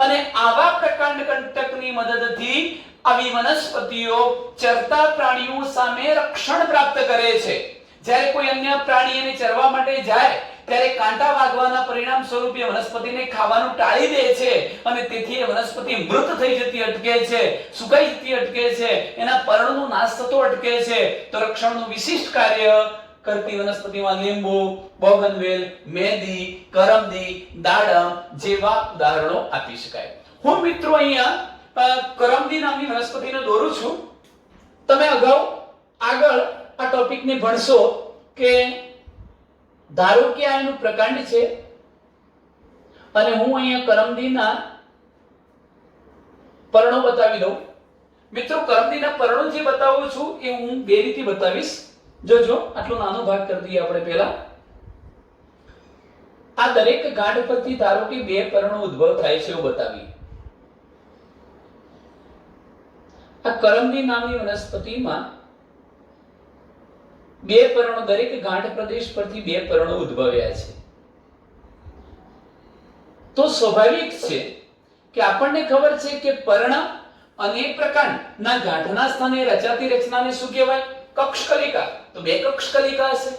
અને આવા પ્રકાંડ કંટકની મદદથી આવી વનસ્પતિઓ ચરતા પ્રાણીઓ સામે રક્ષણ પ્રાપ્ત કરે છે. જ્યારે કોઈ અન્ય પ્રાણી એને ચરવા માટે જાય ત્યારે કાંટા વાગવાના પરિણામ સ્વરૂપે વનસ્પતિને ખાવાનું ટાળી દે છે અને તેથી એ વનસ્પતિ મૃત થઈ જતી અટકે છે, સુકાઈ જતી અટકે છે, એના પર્ણનો નાશ થતો અટકે છે. તો રક્ષણનું વિશિષ્ટ કાર્ય કરતી વનસ્પતિમાં લીંબુ, બોગનવેલ, મહેંદી, કરમદી, દાડમ જેવા ઉદાહરણો આપી શકાય. હું મિત્રો અહીંયા કરમદી નામની વનસ્પતિને દોરું છું. તમે અગાઉ આગળ આ ટોપિકને ભણશો કે ધારો કે આ એનું પ્રકાંડ છે અને હું અહીંયા કરમદીના પર્ણો બતાવી દઉં. મિત્રો, કરમદીના પર્ણો જે બતાવું છું એ હું બે રીતે બતાવીશ. જોજો, આટલો નાનો ભાગ કરી દઈએ આપણે પહેલા. આ દરેક ગાંઠ પરથી ધારો કે બે પર્ણો ઉદ્ભવ થાય છે એવું બતાવીએ. આ કરમદી નામની વનસ્પતિમાં બે પર્ણો, દરેક ગાંઠ પ્રદેશ પરથી બે પર્ણો ઉદ્ભવ્યા છે. તો સ્વાભાવિક છે કે આપણને ખબર છે કે પર્ણ અને પ્રકાંડના ગાંઠના સ્થાને રચાતી રચનાને શું કહેવાય? કક્ષકલિકા. તો બે કક્ષકલિકા હશે.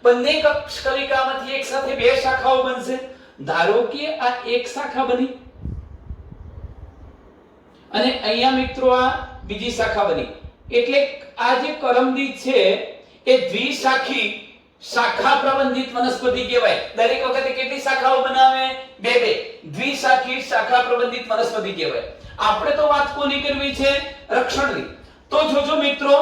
બંને કક્ષકલિકામાંથી એક સાથે બે શાખાઓ બનશે. ધારો કે આ એક શાખા બની અને અહીંયા મિત્રો આ બીજી શાખા બની. એટલે આ જે કરમદી છે એ દ્વિશાખી શાખા પ્રબંધિત વનસ્પતિ કહેવાય. દરેક વખતે કેટલી શાખાઓ બનાવે? બે બે. દ્વિશાખી શાખા પ્રબંધિત વનસ્પતિ કહેવાય. આપણે તો વાત કોની કરવી છે? રક્ષણની. તો જોજો મિત્રો,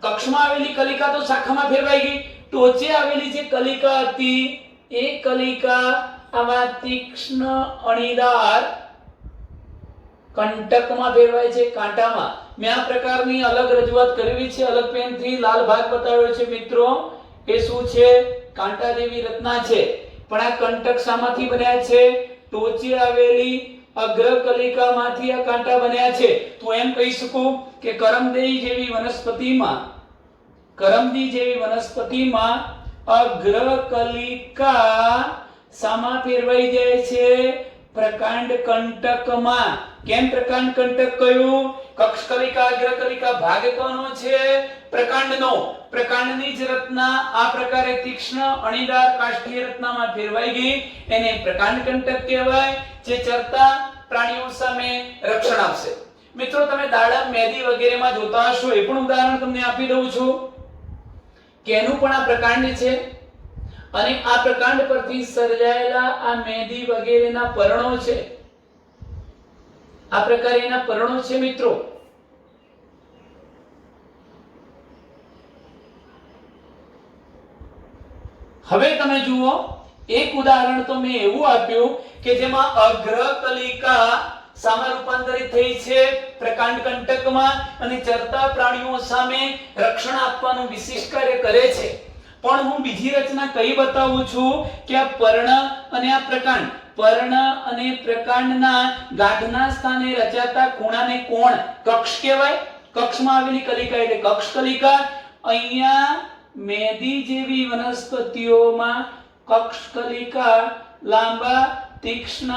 કક્ષમાં આવેલી કલિકા તો શાખામાં ફેરવાઈ ગઈ, ટોચે આવેલી જે કલિકા હતી એ કલિકા આવા તીક્ષ્ણ અણીદાર કંટકમાં ફેરવાય છે, કાંટામાં. મેં આ પ્રકારની અલગ રજૂઆત કરવી છે, અલગ પેનથી લાલ ભાગ બતાવ્યો છે મિત્રો. એ શું છે? કાંટા જેવી રચના છે. પણ આ કંટક શામાંથી બન્યા છે? ટોચે આવેલી અગ્ર કલિકામાંથી આ કાંટા બન્યા છે. તો એમ કહી શકું કે કરમદી જેવી વનસ્પતિમાં અગ્ર કલિકા શામાં ફેરવાઈ જાય છે? પ્રકાંડ કંટકમાં. કેમ પ્રકાંડ કંટક કયું? કક્ષ કલિકા અગ્ર કલિકા ભાગ કોનો છે? પ્રકાંડનો. પ્રકાંડની જ રચના આ પ્રકારે તીક્ષ્ણ અણીદાર કાષ્ઠીય રચનામાં ફેરવાઈ ગઈ, એને પ્રકાંડ કંટક કહેવાય, જે ચરતા પ્રાણીઓ સામે રક્ષણ આપશે. મિત્રો તમે દાડમ, મેદી વગેરેમાં જોતા હશો, એ પણ ઉદાહરણ તમને આપી દઉં છું કે એનું પણ આ પ્રકાંડ છે, અને આ પ્રકાંડ પરથી સર્જાયેલા આ મેદી વગેરેના પર્ણો છે. આ પ્રકારે એના પર્ણો છે મિત્રો. હવે તમે જુઓ, એક ઉદાહરણ તો મેં એવું આપ્યું કે જેમાં અગ્ર કલિકા સામે રૂપાંતરિત થઈ છે પ્રકાંડ કંટકમાં, અને ચરતા પ્રાણીઓ સામે રક્ષણ આપવાનું વિશિષ્ટ કાર્ય કરે છે. પણ હું બીજી રચના કઈ બતાવું છું કે આ પર્ણ અને આ પ્રકાંડ, પર્ણ અને પ્રકાંડના ગાંઠના સ્થાને રચાતા ખૂણાને કોણ કક્ષ કહેવાય. કક્ષમાં આવેલી કલિકા એટલે કક્ષ કલિકા. અહીંયા મેદી જેવી વનસ્પતિઓમાં કક્ષ કલિકા લાંબા તીક્ષ્ણ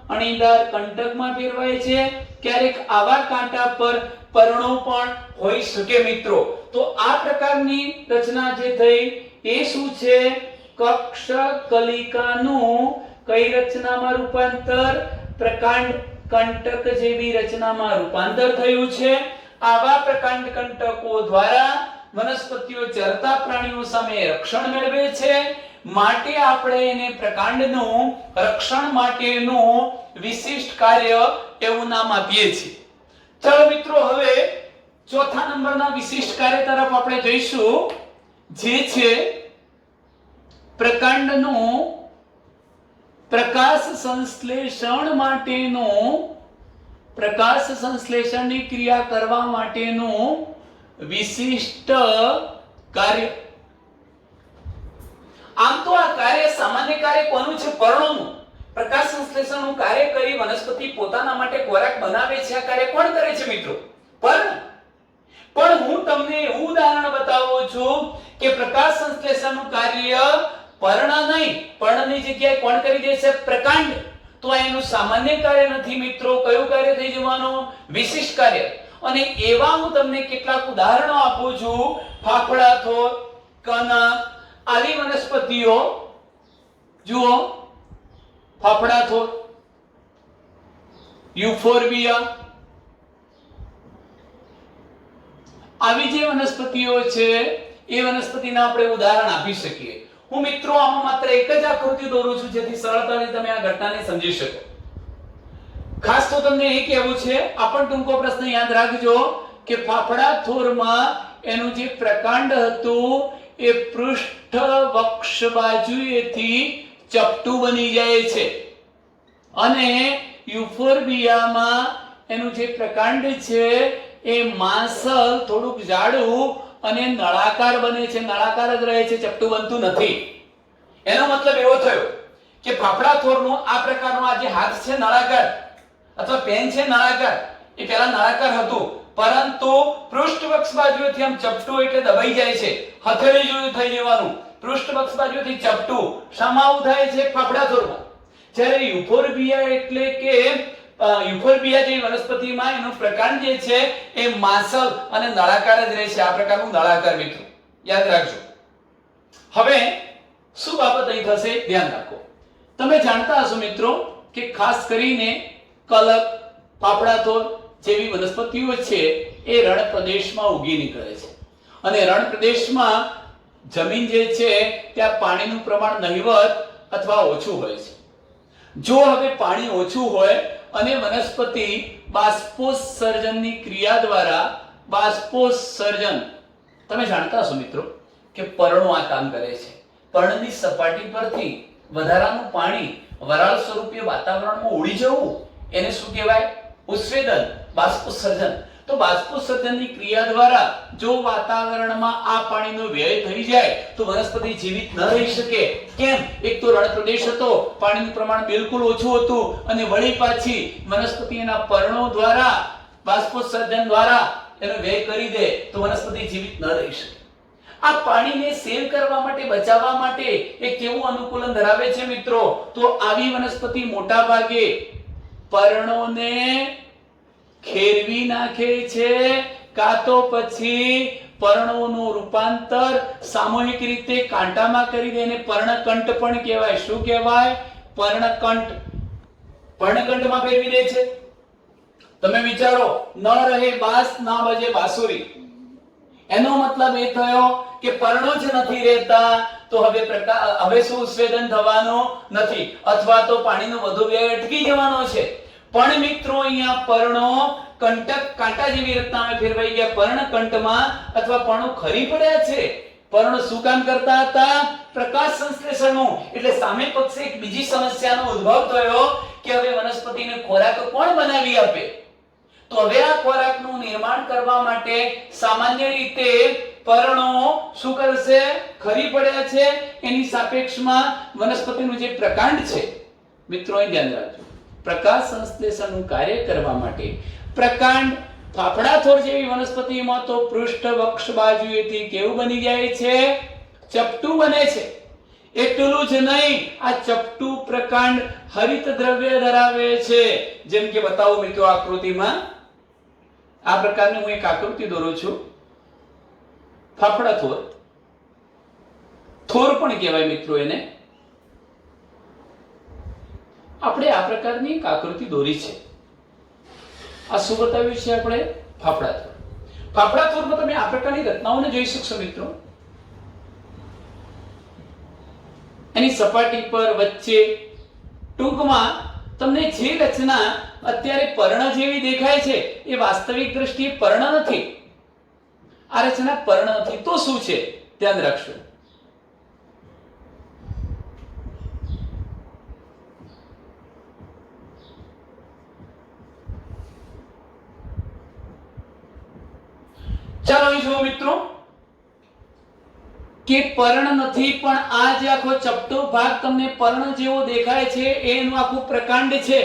અણીદાર કંટકમાં ફેરવાય છે. ક્યારેક આવા કાંટા પર પર્ણો પણ હોઈ શકે મિત્રો. તો આ પ્રકારની રચના જે થઈ એ શું છે? કક્ષ કલિકાનું કઈ રચનામાં રૂપાંતર? પ્રકાંડ કંટક જેવી રચનામાં રૂપાંતર થયું છે. આવા પ્રકાંડ કંટકો દ્વારા વનસ્પતિઓ ચરતા પ્રાણીઓ સામે રક્ષણ મેળવે છે, માટે આપણે એને પ્રકાંડનું રક્ષણ માટેનું વિશિષ્ટ કાર્ય એવું નામ આપીએ છીએ. ચાલો મિત્રો, હવે ચોથા નંબરના વિશિષ્ટ કાર્ય તરફ આપણે જઈશું, જે છે પ્રકાંડનું પ્રકાશ સંશ્લેષણની ક્રિયા કરવા માટેનું વિશિષ્ટ કાર્ય. આમ તો આ કાર્ય સામાન્ય કાર્ય કોનું છે? પર્ણોનું. પ્રકાશ સંશ્લેષણનું કાર્ય કરી વનસ્પતિ પોતાના માટે ખોરાક બનાવે છે. આ કાર્ય કોણ કરે છે મિત્રો? પર્ણ. પણ હું તમને એવું ઉદાહરણ બતાવું છું કે પ્રકાશ સંશ્લેષણનું કાર્ય પર્ણ નહીં, પર્ણની જગ્યાએ કોણ કરી દે છે? પ્રકાંડ. તો એનું સામાન્ય કાર્ય નથી મિત્રો. કયું કાર્ય થઈ જવાનું? વિશિષ્ટ કાર્ય. અને એવા હું તમને કેટલાક ઉદાહરણો આપું છું. ફાફડા થોર, કનક, આવી વનસ્પતિઓ જુઓ, ફાફડા થોર, યુફોર્બિયા, આવી જે વનસ્પતિઓ છે એ વનસ્પતિના આપણે ઉદાહરણ આપી શકીએ. હું મિત્રો આમાં માત્ર એક જ આકૃતિ દોરું છું જેથી સરળતાથી તમે આ ઘટનાને સમજી શકો. ખાસ તો તમને એ કહેવું છે, આ પણ ટૂંકો પ્રશ્ન યાદ રાખજો કે ફાફડા થોરમાં એનું જે પ્રકાંડ હતું એ પૃષ્ઠ વક્ષ બાજુએથી ચપટું બની જાય છે, અને યુફોર્બિયામાં એનું જે પ્રકાંડ છે એ માંસલ થોડુંક જાડું અને નળાકાર બને છે. નળાકાર જ રહે છે, ચપટું બનતું નથી. એનો મતલબ એવો થયો કે ફાફડા થોરનો આ પ્રકારનો આ જે હાથ છે નળાકાર, અથવા પેન છે નળાકાર, એ પહેલા નળાકાર હતું, પરંતુ પૃષ્ઠવક્ષ બાજુએથી આમ ચપટું એટલે દબાઈ જાય છે. હથેળી જેવું થઈ જવાનું. પૃષ્ઠવક્ષ બાજુએથી ચપટું શામાં થાય છે? ફાફડા થોરમાં. જ્યારે યુફોર્બિયા એટલે કે યુફોર્બિયા જેવી વનસ્પતિમાં એનું પ્રકાંડ જે છે એ માંસલ અને નળાકાર જ રહે છે. આ પ્રકારનું નળાકાર મિત્રો યાદ રાખજો. હવે શું બાબત અહીં થશે ધ્યાન રાખો. તમે જાણતા હશો મિત્રો કે ખાસ કરીને કલક, ફાફડા થોર જેવી વનસ્પતિઓ છે એ રણ પ્રદેશમાં ઉગી નીકળે છે, અને રણ પ્રદેશમાં જમીન જે છે ત્યાં પાણીનું પ્રમાણ નહિવત અથવા ઓછું હોય છે. જો હવે પાણી ઓછું હોય અને વનસ્પતિ બાષ્પોત્સર્જનની ક્રિયા દ્વારા બાષ્પોત્સર્જન. તમે જાણતા હશો મિત્રો કે પર્ણો આ કામ કરે છે. પર્ણની સપાટી પરથી વધારાનું પાણી વરાળ સ્વરૂપે વાતાવરણમાં ઉડી જવું એને શું કહેવાય? ઉત્સર્જન, બાષ્પોત્સર્જન. તો બાષ્પોત્સર્જનની ક્રિયા દ્વારા જો વાતાવરણમાં આ પાણીનો વ્યય થઈ જાય તો વનસ્પતિ જીવિત ન રહી શકે. કેમ? એક તો રણ પ્રદેશ હતો, પાણીનું પ્રમાણ બિલકુલ ઓછું હતું, અને વળી પાછી વનસ્પતિ એના પર્ણો દ્વારા બાષ્પોત્સર્જન દ્વારા એનો વ્યય કરી દે તો વનસ્પતિ જીવિત ન રહી શકે. આ પાણીને સેવ કરવા માટે, બચાવવા માટે એક કેવું અનુકૂલન ધરાવે છે મિત્રો? તો આવી વનસ્પતિ મોટા ભાગે પર્ણોને ખેરવી નાખે છે, કાં તો પછી પર્ણોનું રૂપાંતર સામૂહિક રીતે કાંટામાં કરી દે. એને પર્ણકંઠ પણ કહેવાય. શું કહેવાય? પર્ણકંઠ. પર્ણકંઠમાં ફેરવી દે છે. તમે વિચારો, ન રહે બાસ ના બજે બાંસુરી. એનો મતલબ એ થયો કે પર્ણો જ નથી રહેતા તો હવે શું ઉત્સર્જન થવાનો નથી, અથવા તો પાણીનો વધુ વ્યય અટકી જવાનો છે. પણ મિત્રો અહીંયા પર્ણો કંટક કાંટા જેવી રચનામાં ફેરવાઈ ગયા પર્ણકંઠમાં, અથવા પર્ણો ખરી પડ્યા છે. પર્ણો શું કામ કરતા હતા? પ્રકાશ સંશ્લેષણનું. એટલે સામે પક્ષે એક બીજી સમસ્યાનો ઉદ્ભવ થયો કે હવે વનસ્પતિને ખોરાક કોણ બનાવી આપે? તો હવે આ ખોરાકનું નિર્માણ કરવા માટે સામાન્ય રીતે પર્ણો શું કરશે? ખરી પડ્યા છે. એની સાપેક્ષમાં વનસ્પતિનું જે પ્રકાંડ છે મિત્રો, અહીં ધ્યાન રાખજો, પ્રકાશ સંશ્લેષણનું કાર્ય કરવા માટે પ્રકાંડ ફાફડા છોડ જેવી વનસ્પતિમાં તો પૃષ્ઠ વક્ષ બાજુએથી કેવું બની જાય છે? ચપટું બને છે. એટલું જ નહીં, આ ચપટું પ્રકાંડ હરિત દ્રવ્ય ધરાવે છે. જેમ કે બતાવું મિત્રો આકૃતિમાં. આ પ્રકારની હું એક આકૃતિ દોરું છું. ફાફડા થોર, થોર પણ કહેવાય મિત્રો એને. આપણે આ પ્રકારની એક આકૃતિ દોરી છે. આ શું બતાવ્યું છે આપણે? ફાફડા થોર. ફાફડા થોરમાં તમે આ પ્રકારની રચનાઓને જોઈ શકશો મિત્રો. એની સપાટી પર વચ્ચે ટૂંકમાં તમને જે રચના અત્યારે પર્ણ જેવી દેખાય છે એ વાસ્તવિક દ્રષ્ટિએ પર્ણ નથી. આ રચના પર્ણ નથી તો શું છે? ધ્યાન રાખશો. ચાલો અહીં જુઓ મિત્રો કે પર્ણ નથી, પણ આ જે આખો ચપટો ભાગ તમને પર્ણ જેવો દેખાય છે એનું આખું પ્રકાંડ છે.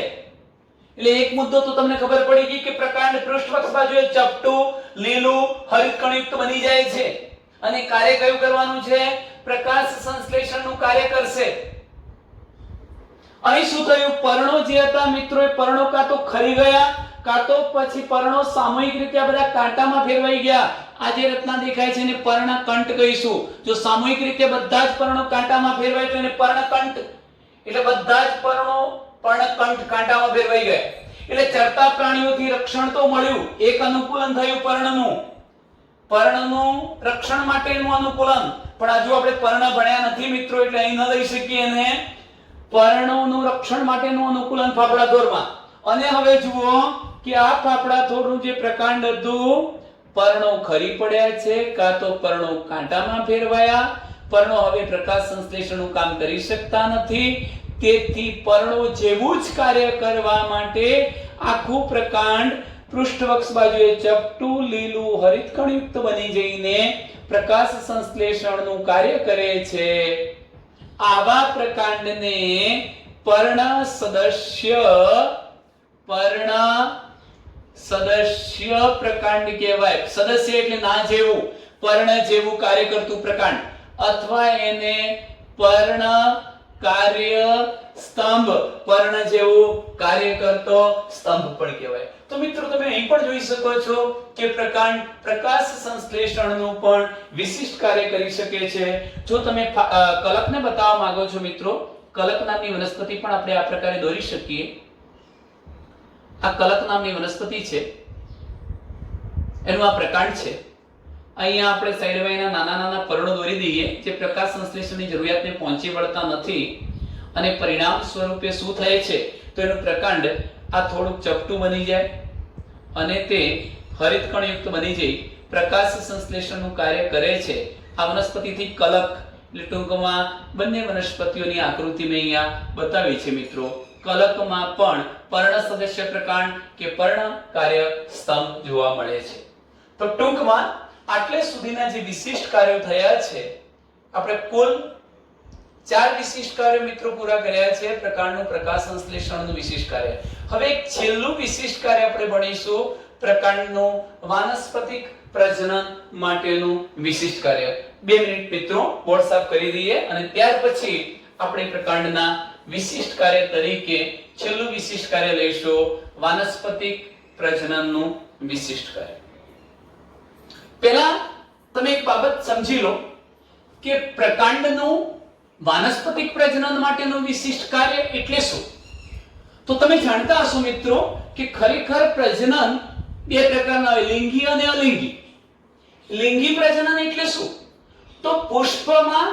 એટલે એક મુદ્દો તો તમને ખબર પડી ગઈ કે પ્રકાંડ પૃષ્ઠવક્ષ બાજુએ ચપટું, લીલું, હરિતકણયુક્ત બની જાય છે. અને કાર્ય કયું કરવાનું છે? પ્રકાશ સંશ્લેષણનું કાર્ય કરશે. અહીં શું થયું? પર્ણો જે હતા મિત્રો, એ પર્ણો કાં તો ખરી ગયા, કાં તો પછી પર્ણો સામૂહિક રીતે આ બધા કાંટામાં ફેરવાઈ ગયા. આ જે રચના દેખાય છે એને પર્ણકંઠ કહીશું. જો સામૂહિક રીતે બધા જ પર્ણો કાંટામાં ફેરવાય તો એને પર્ણકંઠ. એટલે બધા જ પર્ણો પર્ણકંઠ કાંટામાં ફેરવાઈ ગયા. એટલે ચરતા પ્રાણીઓથી રક્ષણ તો મળ્યું, એક અનુકૂલન થયું પર્ણનું રક્ષણ માટેનું અનુકૂલન. પણ હજુ આપણે પર્ણ ભણ્યા નથી મિત્રો, એટલે અહીં ન લઈ શકીએ એને. પર્ણોનું રક્ષણ માટેનું અનુકૂલન ફાફડા થોરમાં. અને હવે જુઓ કે આ ફાફડા થોરનું જે પ્રકાંડ હતું, પર્ણો ખરી પડ્યા છે, કાં તો પર્ણો કાંટામાં ફેરવાયા. પર્ણો હવે પ્રકાશ સંશ્લેષણનું કામ કરી શકતા નથી. તેથી પર્ણો જેવું જ કાર્ય કરવા માટે આખું પ્રકાંડ પૃષ્ઠવક્ષ બાજુએ ચપટું, લીલું, હરિતકણયુક્ત બની જઈને પ્રકાશ સંશ્લેષણનું કાર્ય કરે છે. આવા પ્રકાંડને પર્ણ સદસ્ય પ્રકાંડ કહેવાય. સદસ્ય એટલે ના જેવું, પર્ણ જેવું કાર્ય કરતું પ્રકાંડ, અથવા એને પર્ણ કાર્ય સ્તંભ, પર્ણ જેવું કાર્ય કરતો સ્તંભ પણ કહેવાય. તો મિત્રો તમે અહીં પણ જોઈ શકો છો કે પ્રકાંડ પ્રકાશ સંશ્લેષણનું પણ વિશિષ્ટ કાર્ય કરી શકે છે. જો તમે કલકને બતાવવા માંગો છો મિત્રો, કલક નામની વનસ્પતિ પણ આપણે આ પ્રકારે દોરી શકીએ. આ કલક નામની વનસ્પતિ છે, એનું આ પ્રકાંડ છે. અહીંયા આપણે સાઈડવાઈના નાના નાના પર્ણો દોરી દઈએ જે પ્રકાશ સંશ્લેષણની જરૂરિયાતને પહોંચી વળતા નથી, અને પરિણામ સ્વરૂપે શું થાય છે તો એનું પ્રકાંડ આ થોડુંક ચપટું બની જાય અને તે હરિતકણયુક્ત બની જઈ પ્રકાશ સંશ્લેષણનું કાર્ય કરે છે. આ વનસ્પતિથી કલક એટલે ટૂંકમાં બંને વનસ્પતિઓની આકૃતિ મેં અહીંયા બતાવી છે મિત્રો. કલકમાં પણ પર્ણ સદસ્ય પ્રકાંડ કે પર્ણ કાર્ય સ્તંભ જોવા મળે છે. તો ટૂંકમાં આટલે સુધીના જે વિશિષ્ટ કાર્યો થયા છે, આપણે કુલ 4 વિશિષ્ટ કાર્યો મિત્રો પૂરા કર્યા છે. પ્રકાંડનું પ્રકાશ સંશ્લેષણનું વિશિષ્ટ કાર્ય. હવે એક છેલ્લું વિશિષ્ટ કાર્ય આપણે ભણીશું, પ્રકાંડનું વાનસ્પતિક પ્રજનન માટેનું વિશિષ્ટ કાર્ય. 2 મિનિટ મિત્રો બોર્ડ સાફ કરી દઈએ અને ત્યાર પછી આપણે પ્રકાંડના વિશિષ્ટ કાર્ય તરીકે છેલ્લું વિશિષ્ટ કાર્ય લઈશું, વાનસ્પતિક પ્રજનનનું વિશિષ્ટ કાર્ય. પહેલા તમે એક બાબત સમજી લો કે પ્રકાંડનું વાનસ્પતિક પ્રજનન માટેનું વિશિષ્ટ કાર્ય એટલે શું? તો તમે જાણતા હશો મિત્રો કે ખરેખર પ્રજનન 2 પ્રકારના હોય, લિંગી અને અલિંગી. લિંગી પ્રજનન એટલે શું? તો પુષ્પમાં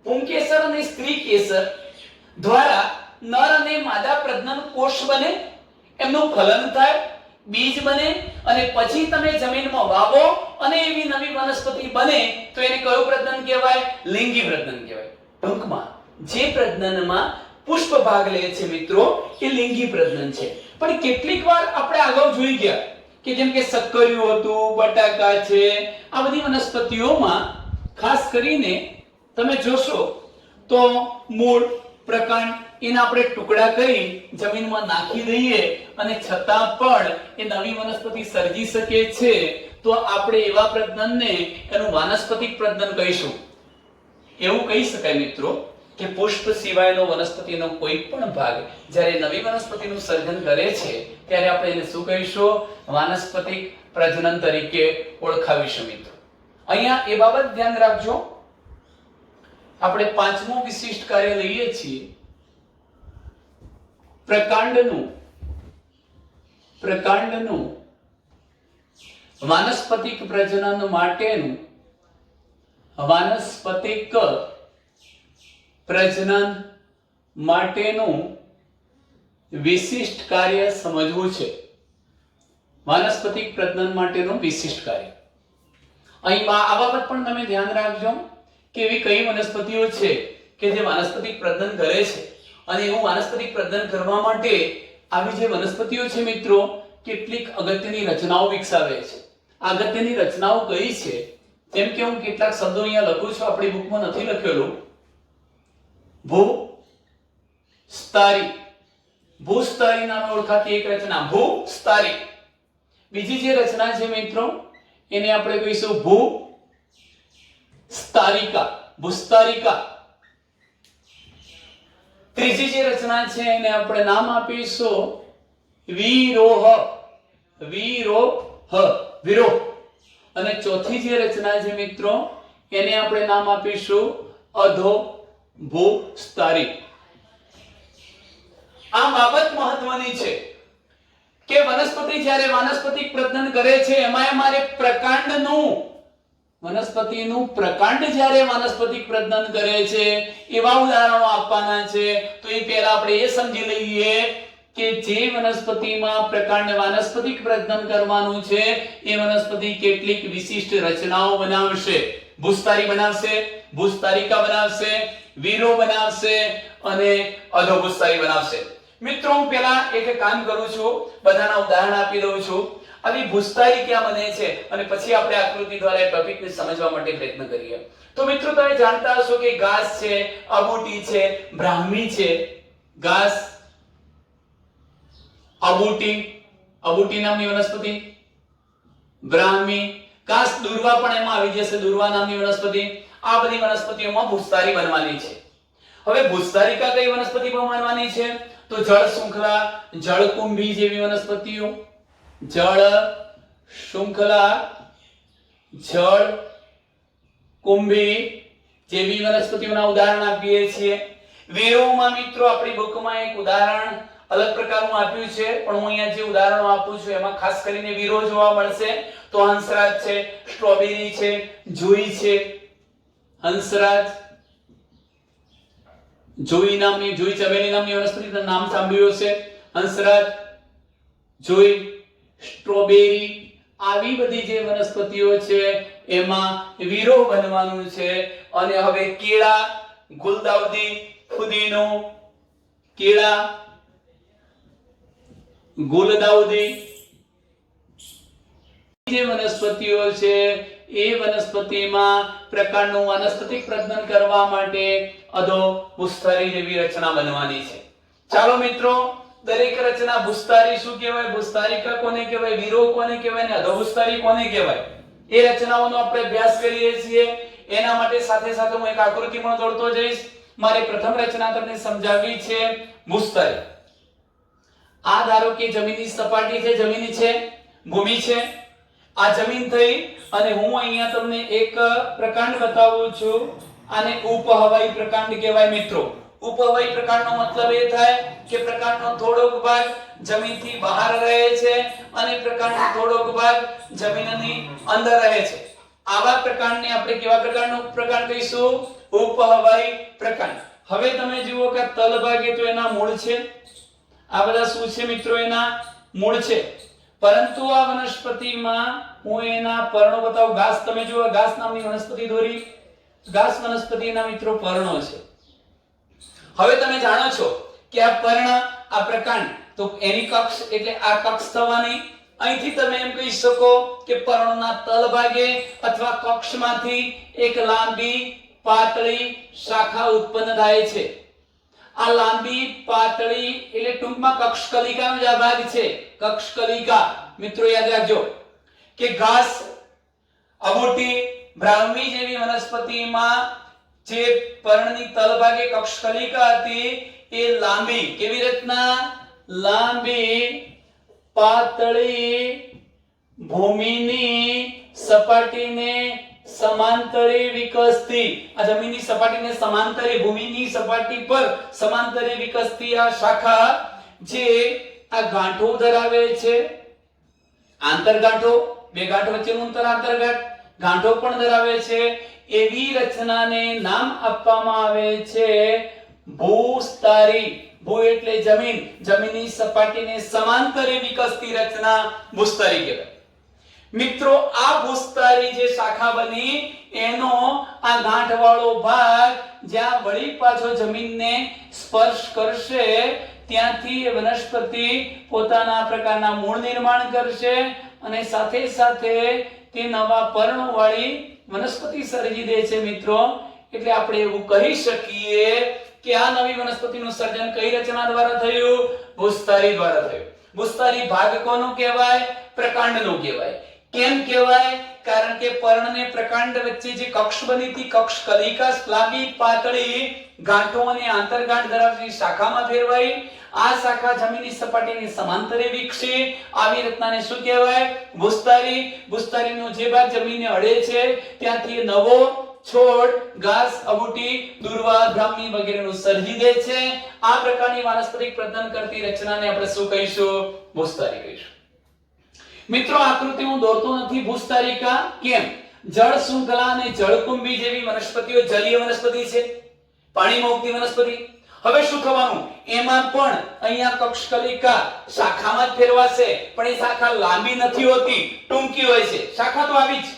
પુંકેસર અને સ્ત્રી કેસર દ્વારા નર અને માદા પ્રજનન કોષ બને, એમનું ફલન થાય, બીજ બને અને પછી તમે જમીનમાં વાવો અને એવી નવી વનસ્પતિ બને તો એને કયું પ્રજનન કહેવાય? લિંગી પ્રજનન કહેવાય. ટૂંકમાં જે પ્રજનનમાં પુષ્પ ભાગ લે છે મિત્રો એ લિંગી પ્રજનન છે. પણ કેટલીક વાર આપણે અગાઉ જોઈ ગયા કે જેમ કે શક્કરિયું હતું, બટાકા છે, આ બધી વનસ્પતિઓમાં ખાસ કરીને તમે જોશો તો મૂળ પ્રકાંડ એના આપણે ટુકડા કરી જમીનમાં નાખી દઈએ અને છતાં પણ એ નવી વનસ્પતિ સર્જી શકે છે, તો આપણે એવા પ્રજનનને એનું વાનસ્પતિક પ્રજનન કહીશું. એવું કહી શકાય મિત્રો કે પુષ્પ સિવાયનો વનસ્પતિનો કોઈ પણ ભાગ જ્યારે નવી વનસ્પતિનું સર્જન કરે છે ત્યારે આપણે એને શું કહીશું? વાનસ્પતિક પ્રજનન તરીકે ઓળખાવીશું મિત્રો. અહીંયા એ બાબત ધ્યાન રાખજો. આપણે 5મું વિશિષ્ટ કાર્ય લઈએ છીએ, પ્રકાંડનું વાનસ્પતિક પ્રજનન માટેનું વાનસ્પતિક પ્રજનન માટેનું વિશિષ્ટ કાર્ય સમજવું છે. વાનસ્પતિક પ્રજનન માટેનું વિશિષ્ટ કાર્ય. અહીં આ બાબત પણ તમે ધ્યાન રાખજો કે એવી કઈ વનસ્પતિઓ છે કે જે વાનસ્પતિક પ્રજનન કરે છે અને એવું વાનસ્પતિક પ્રજનન કરવા માટે આવી જે વનસ્પતિઓ છે મિત્રો કેટલીક અગત્યની રચનાઓ વિકસાવે છે. આ અગત્યની રચનાઓ કઈ છે? જેમ કે હું કેટલાક શબ્દો અહીંયા લખું છું, આપણી બુકમાં નથી લખેલું. ભૂસ્તરી નામે ઓળખાતી એક રચના ભૂસ્તરી. બીજી જે રચના છે મિત્રો એને આપણે કહીશું ભૂસ્તારિકા. ત્રીજી જે રચના છે એને આપણે નામ આપીશું વિરોહ. અને ચોથી જે રચના છે મિત્રો એને આપણે નામ આપીશું અધોભૂસ્તારી. આ બાબત મહત્વની છે કે વનસ્પતિ જ્યારે વાનસ્પતિક પ્રજનન કરે છે એમાં અમારે વનસ્પતિનું પ્રકાંડ જ્યારે વાનસ્પતિક પ્રજનન કરે છે એવા ઉદાહરણો આપવાના છે. તો એ પહેલા આપણે એ સમજી લઈએ કે જે વનસ્પતિમાં પ્રકાંડ વાનસ્પતિક પ્રજનન કરવાનું છે એ વનસ્પતિ કેટલીક વિશિષ્ટ રચનાઓ બનાવશે. ભૂસ્તારી બનાવશે, ભૂસ્તારિકા બનાવશે, વિરો બનાવશે અને અધોભૂસ્તારી બનાવશે. મિત્રો હું પહેલા એક કામ કરું છું, બધાના ઉદાહરણ આપી દઉં છું. આવી ભૂસ્તારી ક્યાં બને છે અને પછી આપણે આકૃતિ દ્વારા એ ટોપિકને સમજવા માટે પ્રયત્ન કરીએ. તો મિત્રો તમે જાણતા હશો કે ઘાસ છે, અબૂટી છે, બ્રાહ્મી છે. ઘાસ, અબૂટી નામની વનસ્પતિ, બ્રાહ્મી, ઘાસ દુર્વા પણ એમાં આવી જશે, દુર્વા નામની વનસ્પતિ. આ બધી વનસ્પતિઓમાં ભૂસ્તારી બનવાની છે. હવે ભૂસ્તારિકા કઈ વનસ્પતિ બનવાની છે? તો જળ શૃંખલા, જળકુંભી જેવી વનસ્પતિઓ, જળ શૃંખલા, જળ કુંભી જેવી વનસ્પતિઓના ઉદાહરણ આપીએ છીએ. વેરોમાં મિત્રો આપણી બુકમાં એક ઉદાહરણ અલગ પ્રકારનું આપ્યું છે, પણ હું અહીંયા જે ઉદાહરણો આપું છું એમાં ખાસ કરીને વીરો જોવા મળશે. તો હંસરાજ છે, સ્ટ્રોબેરી છે, જુઈ છે. હંસરાજ, જુઈ ચમેલી નામની વનસ્પતિનું નામ સાંભળ્યું હશે. હંસરાજ, જુઈ, સ્ટ્રોબેરી આવી બધી જે વનસ્પતિઓ છે એમાં વીરો બનવાનું છે. અને હવે કેળા, ગુલદાઉદી, ફુદીનો, કેળા, ગુલદાઉદી જે વનસ્પતિઓ છે એ વનસ્પતિમાં પ્રકાંડનું વાનસ્પતિક પ્રજનન કરવા માટે અધો ભૂસ્તરી જેવી રચના બનવાની છે. ચાલો મિત્રો, દરેક રચના ભૂસ્તરી શું કહેવાય, ભૂસ્તરિકા કોને કહેવાય, વીરો કોને કહેવાય ને અધો ભૂસ્તરી કોને કહેવાય એ રચનાઓનો આપણે અભ્યાસ કરીએ છીએ. એના માટે સાથે સાથે હું એક આકૃતિ પણ દોરતો જઈશ. મારી પ્રથમ રચના તમને સમજાવવી છે ભૂસ્તરી. આ ધારો કે જમીનની સપાટી છે, જમીન છે, ભૂમિ છે. આ જમીન થઈ અને હું અહીંયા તમને એક પ્રકાંડ બતાવું છું. આને ઉપહવાઈ પ્રકાંડ કહેવાય મિત્રો. ઉપહવાઈ પ્રકાંડનો મતલબ એ થાય કે પ્રકાંડનો થોડોક ભાગ જમીનથી બહાર રહે છે અને પ્રકાંડનો થોડોક ભાગ જમીનની અંદર રહે છે. આવા પ્રકાંડને આપણે કેવા પ્રકારનો પ્રકાંડ કહીશું? ઉપહવાઈ પ્રકાંડ. હવે તમે જુઓ કે તલ ભાગે તો એના મૂળ છે. આ બધા શું છે મિત્રો? એના મૂળ છે. પરંતુ આ વનસ્પતિમાં હું એના પર્ણો બતાવું. ઘાસ, તમે જુઓ ઘાસ નામની વનસ્પતિ દોરી. ઘાસ વનસ્પતિના મિત્રો પર્ણો છે. હવે તમે જાણો છો કે આ પર્ણ, આ પ્રકાંડ, તો એની કક્ષ એટલે આ કક્ષ થવાની. અહીંથી તમે એમ કહી શકો કે પર્ણના તલ ભાગે અથવા કક્ષમાંથી એક લાંબી પાતળી શાખા ઉત્પન્ન થાય છે. આ લાંબી પાતળી એટલે ટૂંકમાં કક્ષકલિકાનો જ આ ભાગ છે. કક્ષકલિકા મિત્રો યાદ રાખજો કે ઘાસ, અબોટી, બ્રાહ્મી જેવી વનસ્પતિમાં જે પર્ણની તલભાગે કક્ષકલિકા હતી એ લાંબી, કેવી રીતના? લાંબી પાતળી ભૂમિની સપાટીને સમાંતરે વિકસતી, આ જમીનની સપાટીને સમાંતરે, ભૂમિની સપાટી પર સમાંતરે વિકસતી આ શાખા જે આ ગાંઠો ધરાવે છે, આંતરગાંઠો, બે ગાંઠ વચ્ચેનું અંતર આંતરગાંઠ, ગાંઠો પણ ધરાવે છે. એવી રચનાને નામ આપવામાં આવે છે ભૂસ્તરી. ભૂ એટલે જમીન, જમીનની સપાટીને સમાંતરે વિકસતી રચના ભૂસ્તરી કહેવાય. મિત્રો આ ભૂસ્તરી જે શાખા બની એનો આ ગાંઠવાળો ભાગ જ્યાં વળી પાછો જમીનને સ્પર્શ કરશે ત્યાંથી વનસ્પતિ પોતાના પ્રકારના મૂળ નિર્માણ કરશે અને સાથે સાથે તે નવા પર્ણો વાળી વનસ્પતિ સર્જી દે છે મિત્રો. એટલે આપણે એવું કહી શકીએ કે આ નવી વનસ્પતિનું સર્જન કઈ રચના દ્વારા થયું? ભૂસ્તરી દ્વારા થયું. ભૂસ્તરી ભાગ કોનો કહેવાય? પ્રકાંડનો કહેવાય. કેમ કહેવાય? કારણ કે પર્ણને પ્રકાંડ વચ્ચે જે કક્ષ બની હતી, કક્ષ કલિકા લાંબી પાતળી ગાંઠો અને આંતરગાંઠ ધરાવતી શાખામાં ફેરવાઈ. આ શાખા જમીનની સપાટીની સમાંતરે વિકસી. આવી રચનાને શું કહેવાય? ભૂસ્તરી. ભૂસ્તરીનો જે ભાગ જમીનને અડે છે ત્યાંથી નવો છોડ, ઘાસ, અબૂટી, દુર્વા, બ્રાહ્મી વગેરેનું સર્જી દે છે. આ પ્રકારની વાનસ્પતિક પ્રજનન કરતી રચનાને આપણે શું કહીશું? ભૂસ્તરી કહીશું. મિત્રો આકૃતિ હું દોરતો નથી ભૂસ્તરિકા. કેમ? જળ શૃંખલા અને જળકુંભી જેવી વનસ્પતિઓ જલીય વનસ્પતિ છે, પાણીમાં ઉગતી વનસ્પતિ. હવે શું થવાનું? એમાં પણ અહીંયા કક્ષકલિકા શાખામાં જ ફેરવાશે, પણ એ શાખા લાંબી નથી હોતી, ટૂંકી હોય છે. શાખા તો આવી જ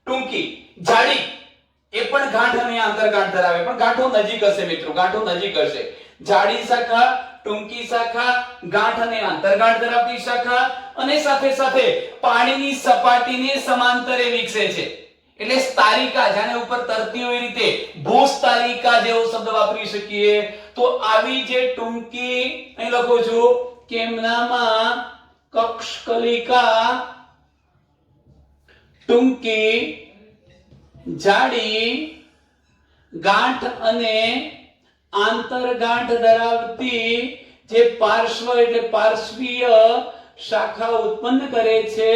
ટૂંકી, જાડી, એ પણ ગાંઠ અને આંતરગાંઠ ધરાવે, પણ ગાંઠો નજીક હશે મિત્રો, ગાંઠો નજીક હશે. જાડી શાખા, ટૂંકી શાખા, ગાંઠ અને આંતરગાંઠ ધરાવતી શાખા અને સાથે સાથે પાણીની સપાટીને સમાંતરે વિકસે છે. એટલે સ્તારિકા, જાને ઉપર તરતી હોય રીતે ભૂસ્તરિકા જેવો શબ્દ વાપરી શકીએ. તો આવી જે ટૂંકી, અહીં લખું છું કે એમનામાં કક્ષકલિકા, ટૂંકી, જાડી, ગાંઠ અને આંતરગાંઠ ધરાવતી જે પાર્શ્વ એટલે પાર્શ્વીય શાખા ઉત્પન્ન કરે છે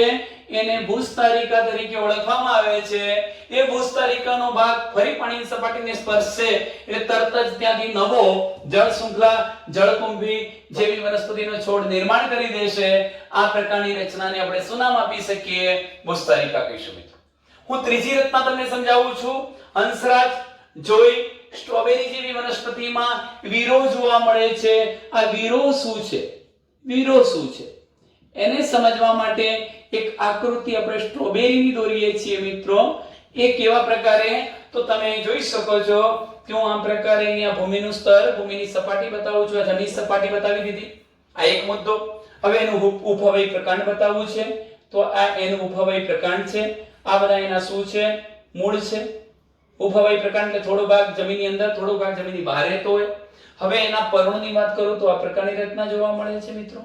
એને ભૂસ્તરિકા તરીકે ઓળખવામાં આવે છે. એ ભૂસ્તરિકાનો ભાગ ફરી પાણીની સપાટીને સ્પર્શશે એટલે તરત જ ત્યાંથી નવો જળ શૃંખલા, જળકુંભી જેવી વનસ્પતિનો છોડ નિર્માણ કરી દેશે. આ પ્રકારની રચનાને આપણે શું નામ આપી શકીએ? ભૂસ્તરિકા કહીશું મિત્રો. હું ત્રીજી રચના તમને સમજાવું છું. હંસરાજ, જોઈ, સ્ટ્રોબેરી જેવી વનસ્પતિમાં વીરો જોવા મળે છે. આ વીરો શું છે? વીરો શું છે એને સમજવા માટે એક આકૃતિ આપણે સ્ટ્રોબેરીની દોરીએ છીએ મિત્રો, એ કેવા પ્રકારે, તો તમે જોઈ શકો છો કે હું આ પ્રકારે અહીંયા ભૂમિનું સ્તર, ભૂમિની સપાટી બતાવું છું, આ જમીન સપાટી બતાવી દીધી, આ એક મુદ્દો. હવે એનું ઉપવલય પ્રકાંડ બતાવવું છે, તો આ એનું ઉપવલય પ્રકાંડ છે. આ બધા એના શું છે? મૂળ છે. ઉપવલય પ્રકાંડ એટલે થોડો ભાગ જમીનની અંદર, થોડો ભાગ જમીનની બહાર રહેતો હોય. હવે એના પર્ણોની વાત કરું તો આ પ્રકારની રચના જોવા મળે છે મિત્રો,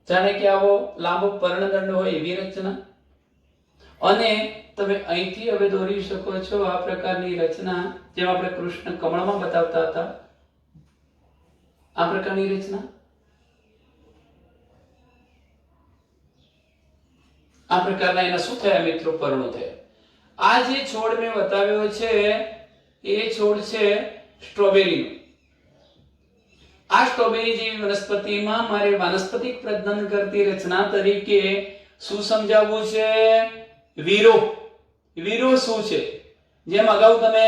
જાણે કે આવો લાંબો પર્ણદંડ હોય એવી રચના. અને તમે અહીંથી હવે દોરી શકો છો આ પ્રકારની રચના, જેમ આપણે કૃષ્ણ કમળમાં બતાવતા હતા, આ પ્રકારની રચના. આ પ્રકારના એના શું થયા મિત્રો? પર્ણો થયા. આ જે છોડ મેં બતાવ્યો છે એ છોડ છે સ્ટ્રોબેરીનો. આ સ્ટ્રોબેરી જેવી વનસ્પતિમાં મારે વાનસ્પતિક પ્રજનન કરતી રચના તરીકે શું સમજાવવું છે? વીરો. વીરો શું છે? જેમ અગાઉ તમે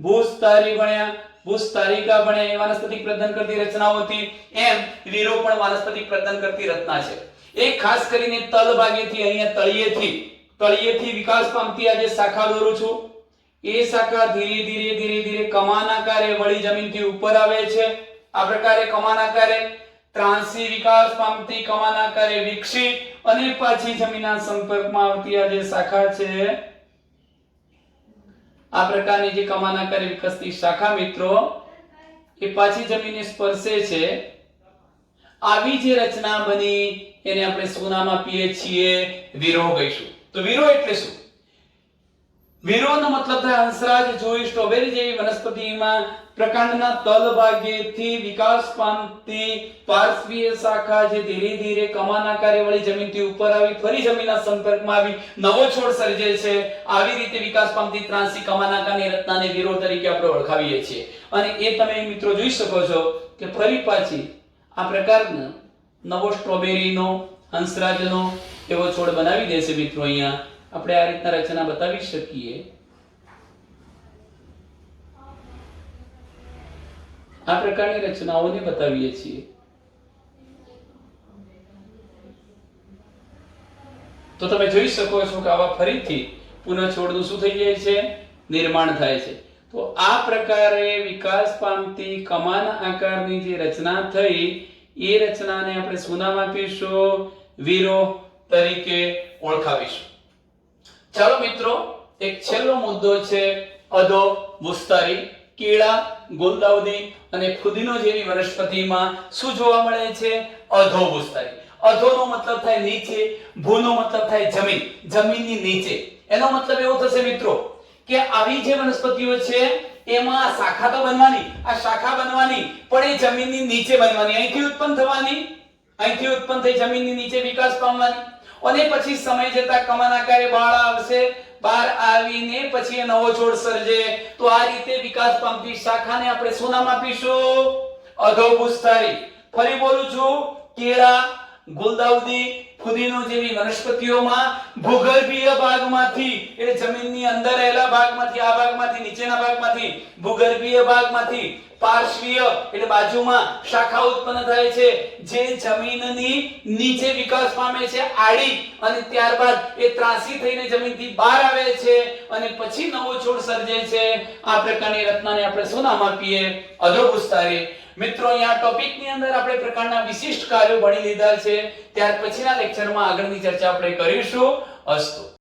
ભૂસ્તરી ભણ્યા, ભૂસ્તરિકા ભણ્યા, એ વાનસ્પતિક પ્રજનન કરતી રચનાઓ હતી, એમ વીરો પણ વાનસ્પતિક પ્રજનન કરતી રચના છે. એક ખાસ કરીને તલ ભાગેથી, અહીંયા તળિયેથી વિકાસ પામતી આ જે શાખા દોરું છું, એ શાખા ધીરે ધીરે કમાન આકારે વળી જમીનથી ઉપર આવે છે. આ પ્રકારે કમાન આકારે ત્રાંસી વિકાસ પામતી, કમાન આકારે વિકસી અને પાછી જમીનના સંપર્કમાં આવતી આ જે શાખા છે, આ પ્રકારની જે કમાન આકારે વિકસતી શાખા મિત્રો, એ પાછી જમીનને સ્પર્શે છે. આવી જે રચના બની એને આપણે શું નામ આપીએ છીએ? વીરો કહીશું. તો વીરો એટલે શું? વીરોનો મતલબ થાય હંસરાજ જોઈ સ્ટ્રોબેરી જેવી વનસ્પતિમાં પ્રકાંડના તલ ભાગેથી વિકાસ પામતી પાર્શ્વીય શાખા જે ધીરે ધીરે કમાન આકારે વળી જમીનથી ઉપર આવી ફરી જમીનના સંપર્કમાં આવી નવો છોડ સર્જે છે. આવી રીતે વિકાસ પામતી ત્રાંસી કમાન આકારની રચનાને વીરો તરીકે આપણે ઓળખાવીએ છીએ. અને એ તમે મિત્રો જોઈ શકો છો કે ફરી પાછી આ પ્રકારનો નવો સ્ટ્રોબેરીનો, હંસરાજનો એવો છોડ બનાવી દેશે મિત્રો. અહીંયા આપણે આ રીતના રચના બતાવી શકીએ. આ પ્રકારની રચનાઓને બતાવીએ છીએ. તો તમે જોઈ શકો છો કે આવા ફરીથી પુનઃ છોડનું શું થઈ જાય છે? નિર્માણ થાય છે. તો આ પ્રકારે વિકાસ પામતી કમાન આકારની જે રચના થઈ, એ રચનાને આપણે શું નામ આપીશું? વીરો તરીકે ઓળખાવીશું. ચાલો મિત્રો, એક છેલ્લો મુદ્દો છે અધો ભૂસ્તરી. કેળા, ગુલદાઉદી અને ફુદીનો જેવી વનસ્પતિમાં શું જોવા મળે છે? અધો ભૂસ્તરી. અધોનો મતલબ થાય નીચે, ભૂનો મતલબ થાય જમીન, જમીનની નીચે. એનો મતલબ એવો થશે મિત્રો કે આવી જે વનસ્પતિઓ છે એમાં શાખા તો બનવાની, આ શાખા બનવાની, પણ એ જમીનની નીચે બનવાની. અહીંથી ઉત્પન્ન થવાની, અહીંથી ઉત્પન્ન થઈ જમીનની નીચે વિકાસ પામવાની, અને પછી સમય જતા કમાન આકારે બહાર આવશે. બહાર આવીને પછી એ નવો છોડ સર્જે. તો આ રીતે વિકાસ પામતી શાખાને આપણે શું નામ આપીશું? અધોભૂસ્તરી. ફરી બોલું છું, કેળા, ગુલદાઉદી, ફુદીનો જેવી વનસ્પતિઓમાં ભૂગર્ભીય ભાગમાંથી, એટલે જમીનની અંદર રહેલા ભાગમાંથી, આ ભાગમાંથી, નીચેના ભાગમાંથી, ભૂગર્ભીય ભાગમાંથી પાર્શ્વીય એટલે બાજુમાં શાખા ઉત્પન્ન થાય છે, જે જમીનની નીચે વિકાસ પામે છે આડી, અને ત્યારબાદ એ ત્રાંસી થઈને જમીનથી બહાર આવે છે અને પછી નવો છોડ સર્જે છે. આ પ્રકારની રચનાને આપણે શું નામ આપીએ? અધોભૂસ્તરી. મિત્રો, અહીંયા ટોપિકની અંદર આપણે પ્રકારના વિશિષ્ટ કાર્યો ભણી લીધા છે. ત્યાર પછીના લેક્ચરમાં આગળની ચર્ચા આપણે કરીશું. અસ્તુ.